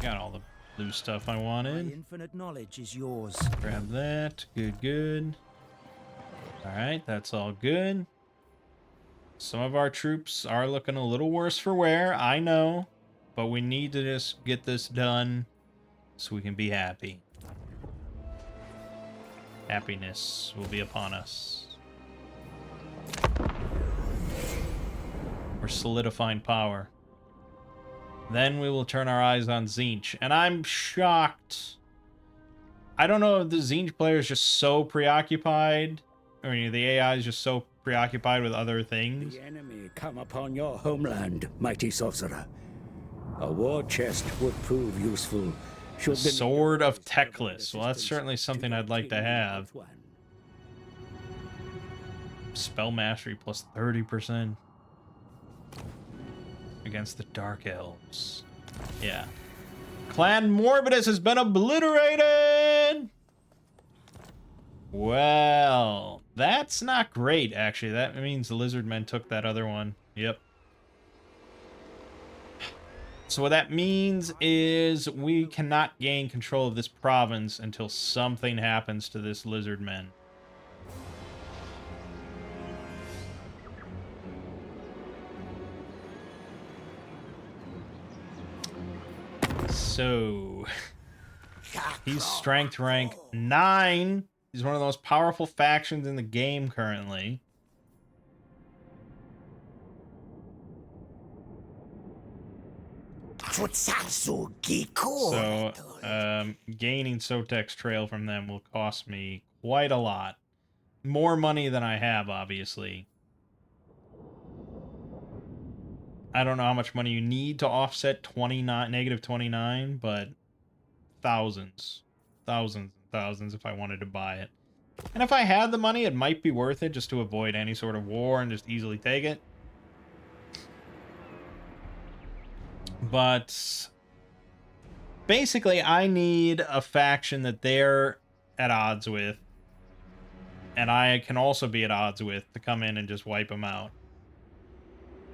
Got all the blue stuff I wanted. My infinite knowledge is yours. Grab that. Good, good. Alright, that's all good. Some of our troops are looking a little worse for wear, I know. But we need to just get this done so we can be happy. Happiness will be upon us. We're solidifying power. Then we will turn our eyes on Tzeentch. And I'm shocked. I don't know if the Tzeentch player is just so preoccupied. I mean, the AI is just so preoccupied with other things. The enemy come upon your homeland, mighty sorcerer. A war chest would prove useful. The Sword of Teclis. Well, that's certainly something I'd like to have. Spell mastery plus 30%. Against the Dark Elves. Yeah. Clan Morbidus has been obliterated! Well, that's not great, actually. That means the Lizard Men took that other one. Yep. So what that means is we cannot gain control of this province until something happens to this Lizard Men. So, he's strength rank 9. He's one of the most powerful factions in the game currently. So, gaining Sotek's Trail from them will cost me quite a lot. More money than I have, obviously. I don't know how much money you need to offset negative 29, but thousands and thousands if I wanted to buy it. And if I had the money, it might be worth it just to avoid any sort of war and just easily take it. But basically, I need a faction that they're at odds with, and I can also be at odds with, to come in and just wipe them out.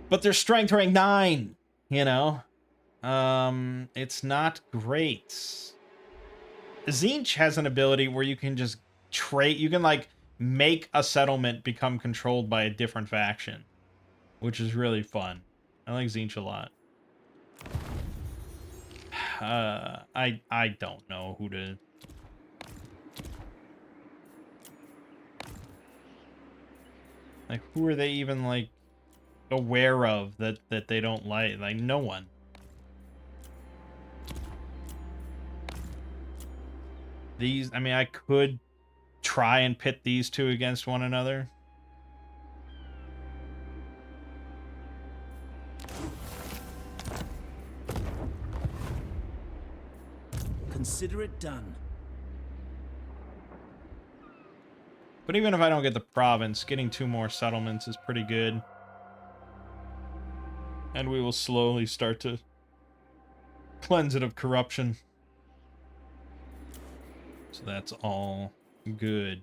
But they're strength rank 9, you know? It's not great. Tzeentch has an ability where you can just trade, you can like make a settlement become controlled by a different faction, which is really fun. I like Tzeentch a lot. I don't know who to. Like, who are they even like aware of that they don't like? Like, no one. These, I mean, I could try and pit these two against one another. Consider it done. But even if I don't get the province, getting 2 more settlements is pretty good. And we will slowly start to cleanse it of corruption. So that's all good.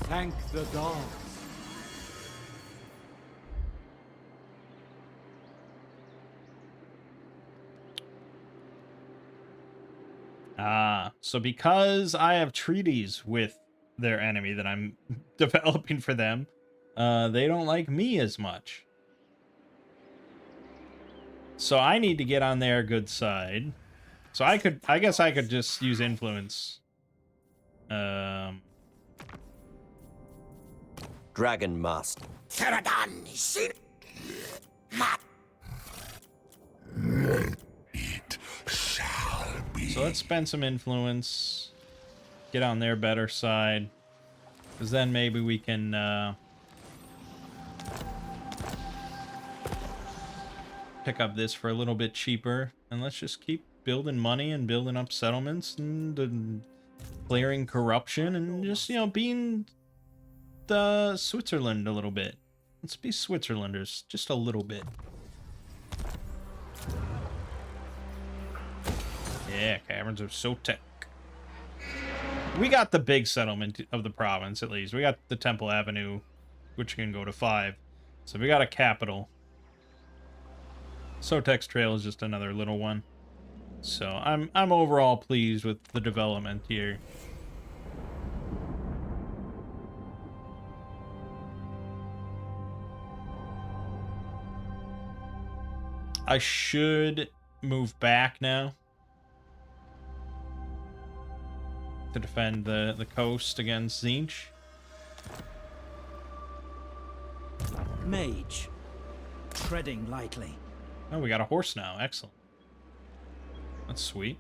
Thank the gods. So because I have treaties with their enemy that I'm developing for them, they don't like me as much. So I need to get on their good side. So I guess I could just use influence. Dragon Master. Pterodon is seen. It shall be. So let's spend some influence. Get on their better side. Because then maybe we can pick up this for a little bit cheaper. And let's just keep building money and building up settlements and clearing corruption and just, you know, being the Switzerland a little bit. Let's be Switzerlanders just a little bit. Yeah, Caverns of Sotek. We got the big settlement of the province, at least. We got the Temple Avenue, which can go to 5. So we got a capital. Sotek's Trail is just another little one. So I'm overall pleased with the development here. I should move back now to defend the coast against Tzeentch. Mage. Treading lightly. Oh, we got a horse now. Excellent. That's sweet.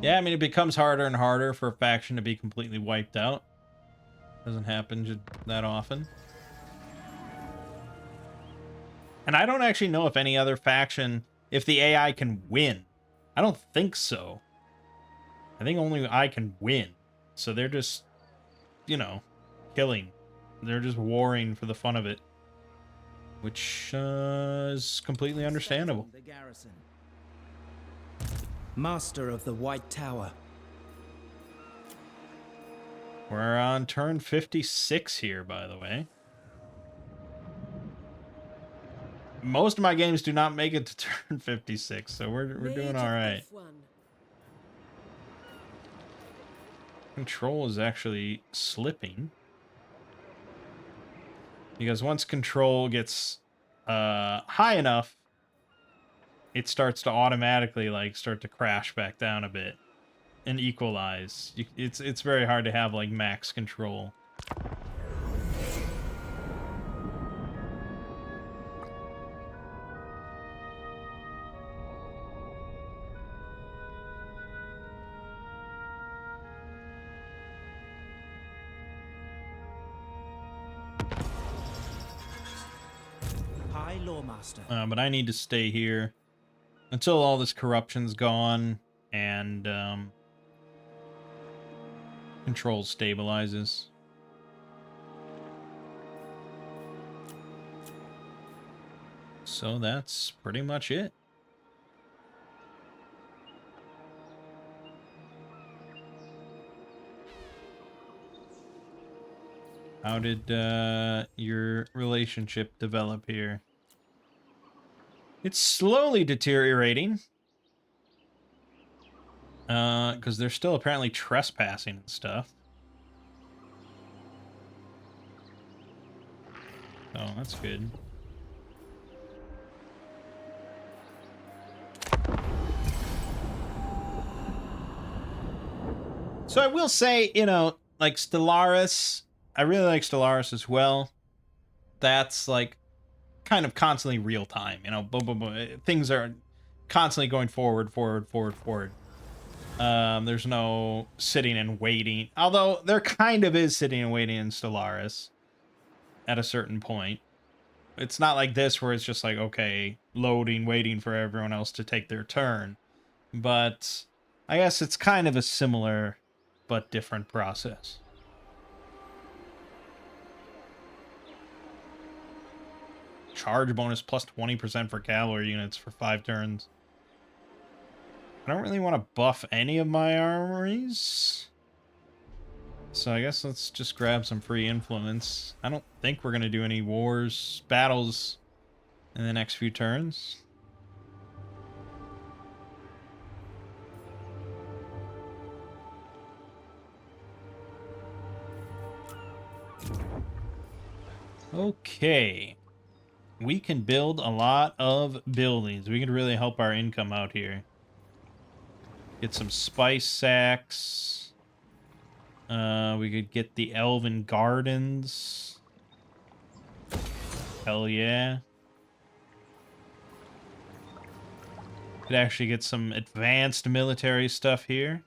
Yeah, I mean, it becomes harder and harder for a faction to be completely wiped out. Doesn't happen that often. And I don't actually know if any other faction, if the AI can win. I don't think so. I think only I can win. So they're just, you know, killing. They're just warring for the fun of it. Which is completely understandable. The garrison. Master of the White Tower. We're on turn 56 here, by the way. Most of my games do not make it to turn 56, so we're doing all right. Control is actually slipping. Because once control gets high enough, it starts to automatically like start to crash back down a bit and equalize. It's very hard to have like max control. High Lawmaster. But I need to stay here until all this corruption's gone and control stabilizes. So that's pretty much it. How did your relationship develop here? It's slowly deteriorating. Because they're still apparently trespassing and stuff. Oh, that's good. So I will say, you know, like Stellaris, I really like Stellaris as well. That's like kind of constantly real time, you know, boom, boom, boom. Things are constantly going forward. There's no sitting and waiting, although there kind of is sitting and waiting in Stellaris at a certain point. It's not like this where it's just like, okay, loading, waiting for everyone else to take their turn. But I guess it's kind of a similar but different process. Charge bonus plus 20% for cavalry units for 5 turns. I don't really want to buff any of my armories. So I guess let's just grab some free influence. I don't think we're going to do any battles in the next few turns. Okay. We can build a lot of buildings. We could really help our income out here. Get some spice sacks. We could get the Elven Gardens. Hell yeah. Could actually get some advanced military stuff here.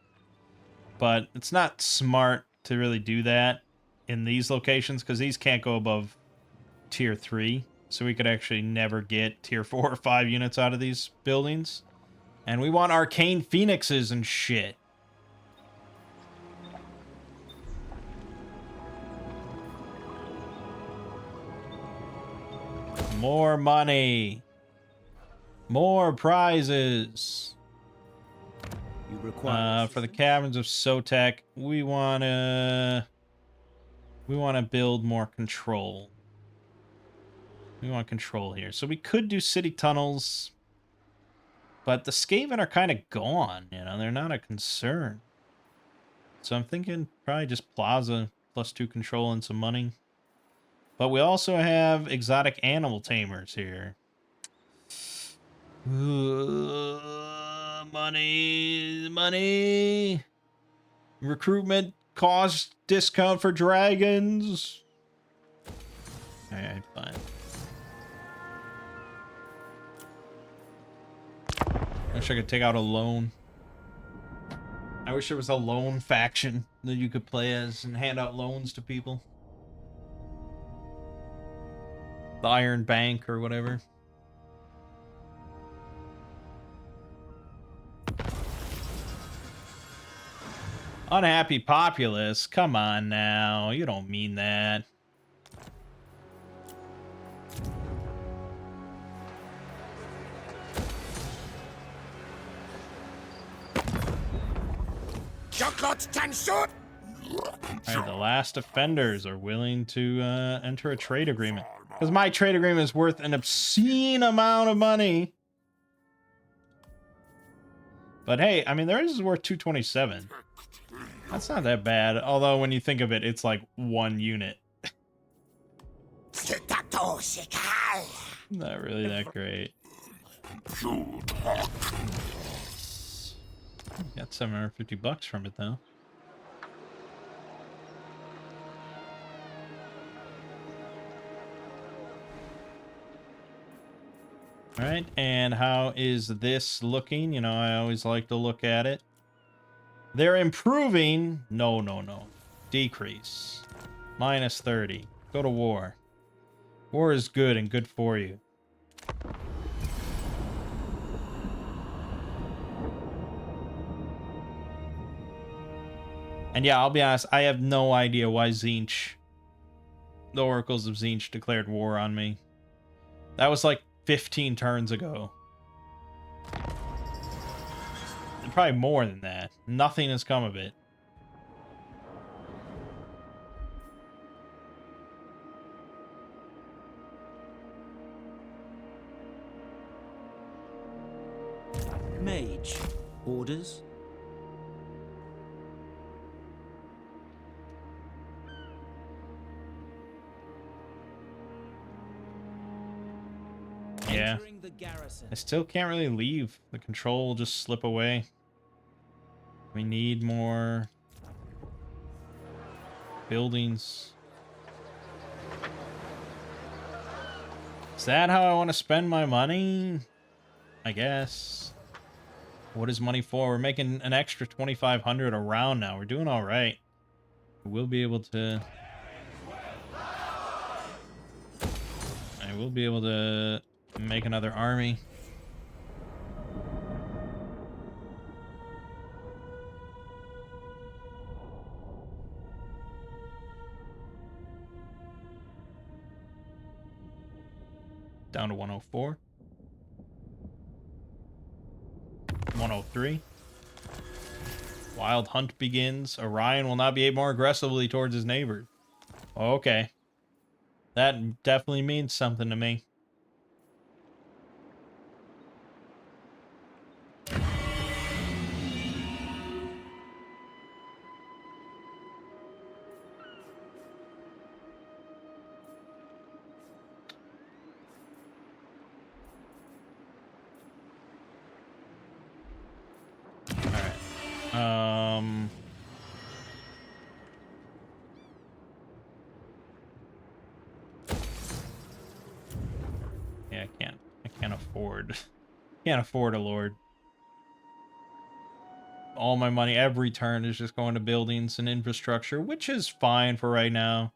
But it's not smart to really do that in these locations because these can't go above tier 3. So we could actually never get tier 4 or 5 units out of these buildings. And we want arcane phoenixes and shit. More money. More prizes. You require for the caverns of Sotek, we wanna build more control. We want control here. So we could do city tunnels, but the Skaven are kind of gone, you know, they're not a concern. So I'm thinking probably just Plaza plus 2 control and some money. But we also have exotic animal tamers here. Money. Recruitment cost discount for dragons. Alright, fine. I wish I could take out a loan. I wish there was a loan faction that you could play as and hand out loans to people. The Iron Bank or whatever. Unhappy populace? Come on now. You don't mean that. Alright, the last offenders are willing to enter a trade agreement. Because my trade agreement is worth an obscene amount of money. But hey, I mean, theirs is worth 227. That's not that bad. Although, when you think of it, it's like 1 unit. Not really that great. Got $750 from it, though. Alright, and how is this looking? You know, I always like to look at it. They're improving. No. Decrease. Minus 30. Go to war. War is good and good for you. And yeah, I'll be honest, I have no idea why Tzeentch, the Oracles of Tzeentch, declared war on me. That was like 15 turns ago. Probably more than that. Nothing has come of it. Mage. Orders? Yeah. Entering the garrison. I still can't really leave. The control will just slip away. We need more buildings. Is that how I want to spend my money? I guess. What is money for? We're making an extra 2,500 a round now. We're doing all right. We'll be able to... I will be able to make another army. Down to 104. 103. Wild hunt begins. Orion will now behave more aggressively towards his neighbor. Okay. That definitely means something to me. Yeah, I can't afford. Can't afford a lord. All my money every turn is just going to buildings and infrastructure, which is fine for right now.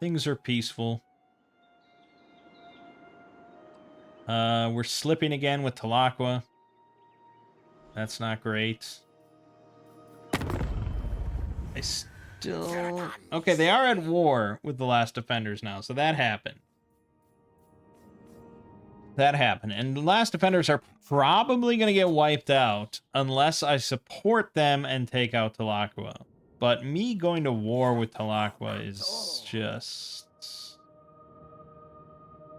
Things are peaceful. We're slipping again with Talaqua. That's not great. I still... Okay, they are at war with the last defenders now, so that happened. That happened. And the last defenders are probably going to get wiped out unless I support them and take out Talaqua. But me going to war with Talaqua is just...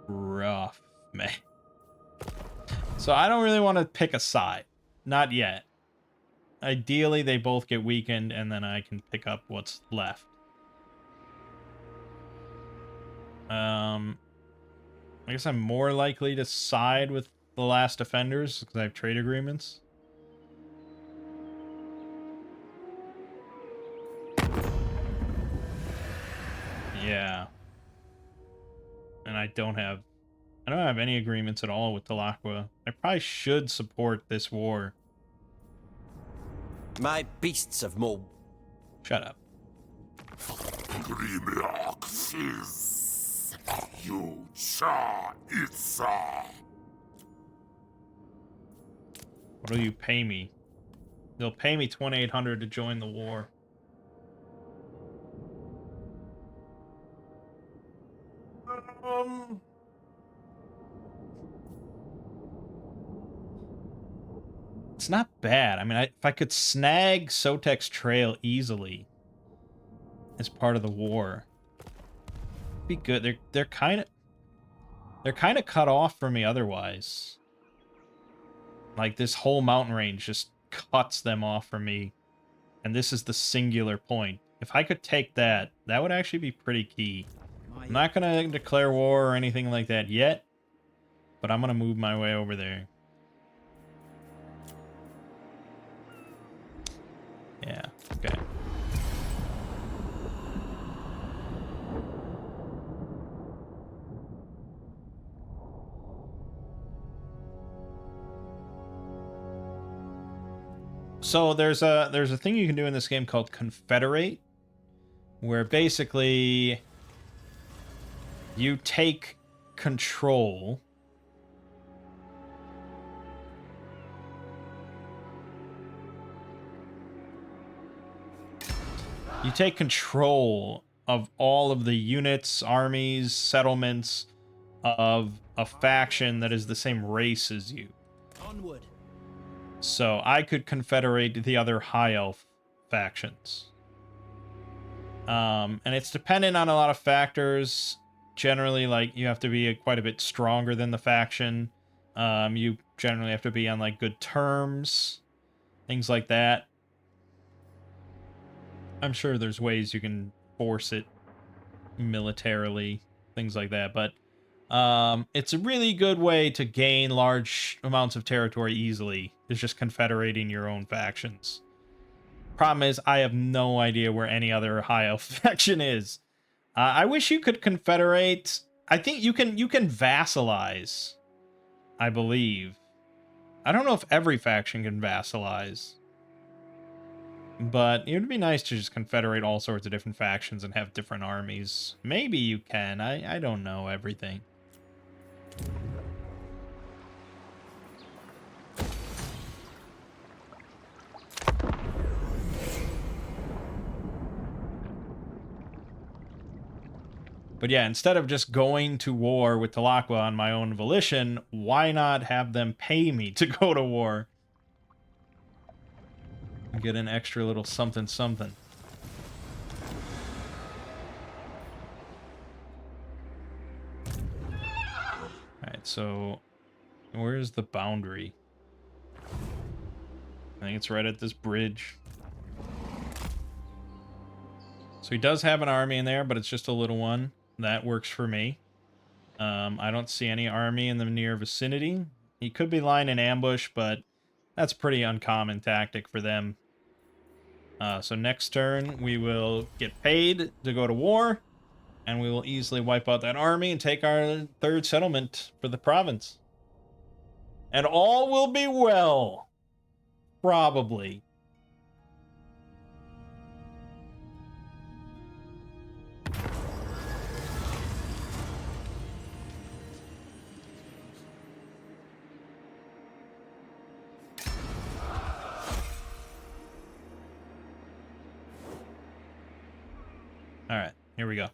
rough, man. So I don't really want to pick a side. Not yet. Ideally, they both get weakened, and then I can pick up what's left. I guess I'm more likely to side with the last defenders because I have trade agreements. Yeah. And I don't have any agreements at all with Talaqua. I probably should support this war. My beasts of more. Shut up. Grimlock Fizz. You cha itza. What will you pay me? They'll pay me 2,800 to join the war. It's not bad. I mean, if I could snag Sotek's trail easily as part of the war, it'd be good. They're kind of cut off from me otherwise. Like this whole mountain range just cuts them off from me, and this is the singular point. If I could take that, that would actually be pretty key. I'm not gonna declare war or anything like that yet, but I'm gonna move my way over there. Yeah, okay. So there's a thing you can do in this game called Confederate, where basically you take control . You take control of all of the units, armies, settlements of a faction that is the same race as you. Onward. So I could confederate the other high elf factions. And it's dependent on a lot of factors. Generally, like, you have to be quite a bit stronger than the faction. You generally have to be on, like, good terms. Things like that. I'm sure there's ways you can force it militarily. Things like that. But it's a really good way to gain large amounts of territory easily. Is just confederating your own factions. Problem is, I have no idea where any other high elf faction is. I wish you could confederate. I think you can vassalize, I believe. I don't know if every faction can vassalize. But it would be nice to just confederate all sorts of different factions and have different armies. Maybe you can. I don't know everything. But yeah, instead of just going to war with Talaqua on my own volition, why not have them pay me to go to war? And get an extra little something something. Alright, so where's the boundary? I think it's right at this bridge. So he does have an army in there, but it's just a little one. That works for me. I don't see any army in the near vicinity. He could be lying in ambush, but that's pretty uncommon tactic for them. So next turn, we will get paid to go to war, and we will easily wipe out that army and take our third settlement for the province. And all will be well. Probably. Alright, here we go.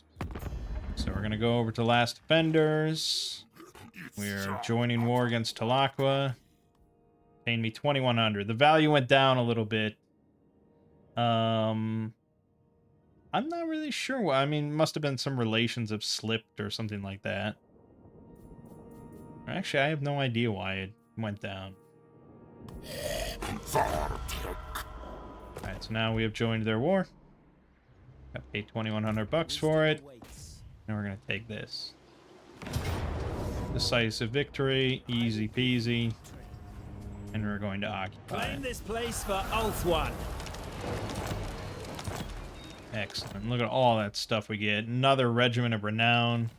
So we're going to go over to Last Defenders. We're joining war against Talaqua. Paying me 2,100. The value went down a little bit. I'm not really sure why. I mean, must have been some relations have slipped or something like that. Actually, I have no idea why it went down. Alright, so now we have joined their war. Got paid 2,100 bucks for it. And we're gonna take this. Decisive victory, easy peasy. And we're going to occupy Claim it. this place for Ulthuan. Excellent. Look at all that stuff we get. Another regiment of renown.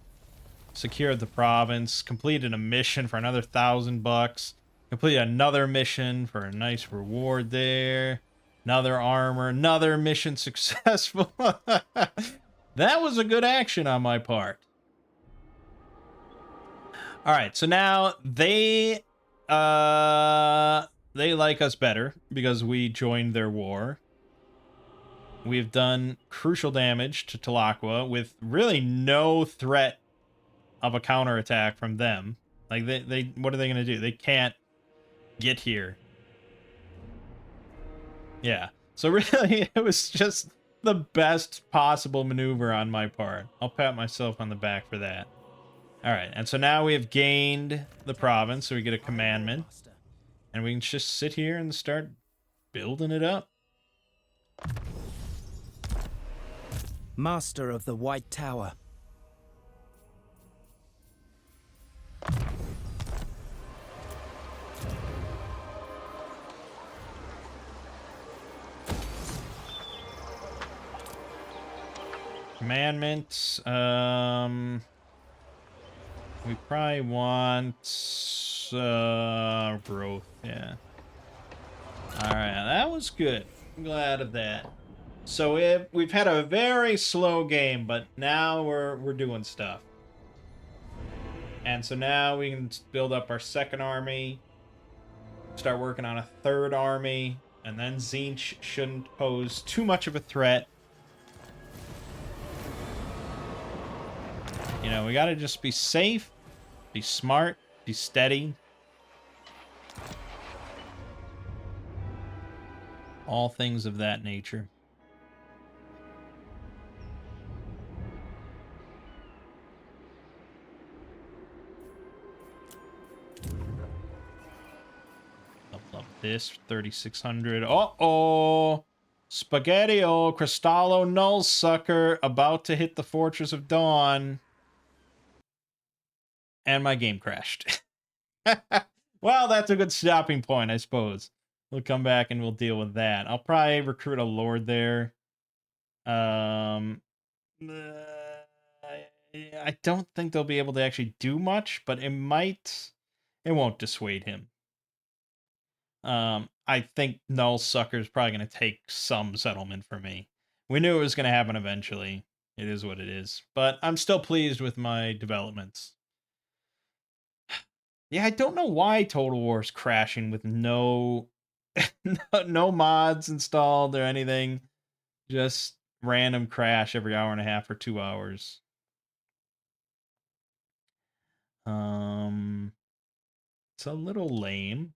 Secured the province. Completed a mission for another 1,000 bucks. Completed another mission for a nice reward there. Another armor. Another mission successful. That was a good action on my part. Alright, so now they like us better because we joined their war. We've done crucial damage to Talaqua with really no threat of a counterattack from them. Like, they what are they going to do? They can't get here. Yeah. So really, it was just the best possible maneuver on my part. I'll pat myself on the back for that. Alright, and so now we have gained the province, so we get a commandment. And we can just sit here and start building it up. Master of the White Tower. Commandments. We probably want growth. Yeah. All right, that was good. I'm glad of that. So we've had a very slow game, but now we're doing stuff. And so now we can build up our second army, start working on a third army, and then Tzeentch shouldn't pose too much of a threat. You know, we gotta just be safe Be smart. Be steady. All things of that nature. Level up this 3,600. Uh-oh. Spaghetti-O, Cristallo, Nullsucker, about to hit the Fortress of Dawn. And my game crashed. Well, that's a good stopping point, I suppose. We'll come back and we'll deal with that. I'll probably recruit a Lord there. I don't think they'll be able to actually do much, but it won't dissuade him. I think Nullsucker is probably going to take some settlement for me. We knew it was going to happen eventually. It is what it is. But I'm still pleased with my developments. Yeah, I don't know why Total War is crashing with no no mods installed or anything. Just random crash every hour and a half or 2 hours. It's a little lame.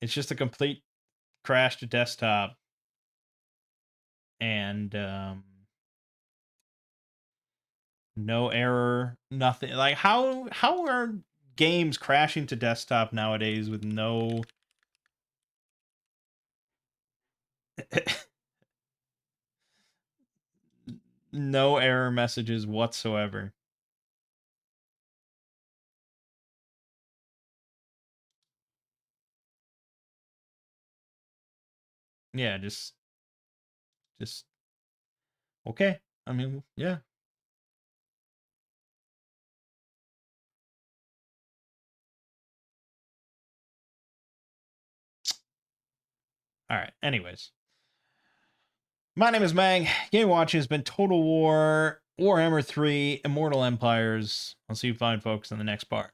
It's just a complete crash to desktop. And no error, nothing. Like how are games crashing to desktop nowadays with no no error messages whatsoever? Yeah, just okay. I mean, yeah. All right. Anyways, my name is Mangg. Game watching has been Total War, Warhammer 3, Immortal Empires. I'll see you fine folks in the next part.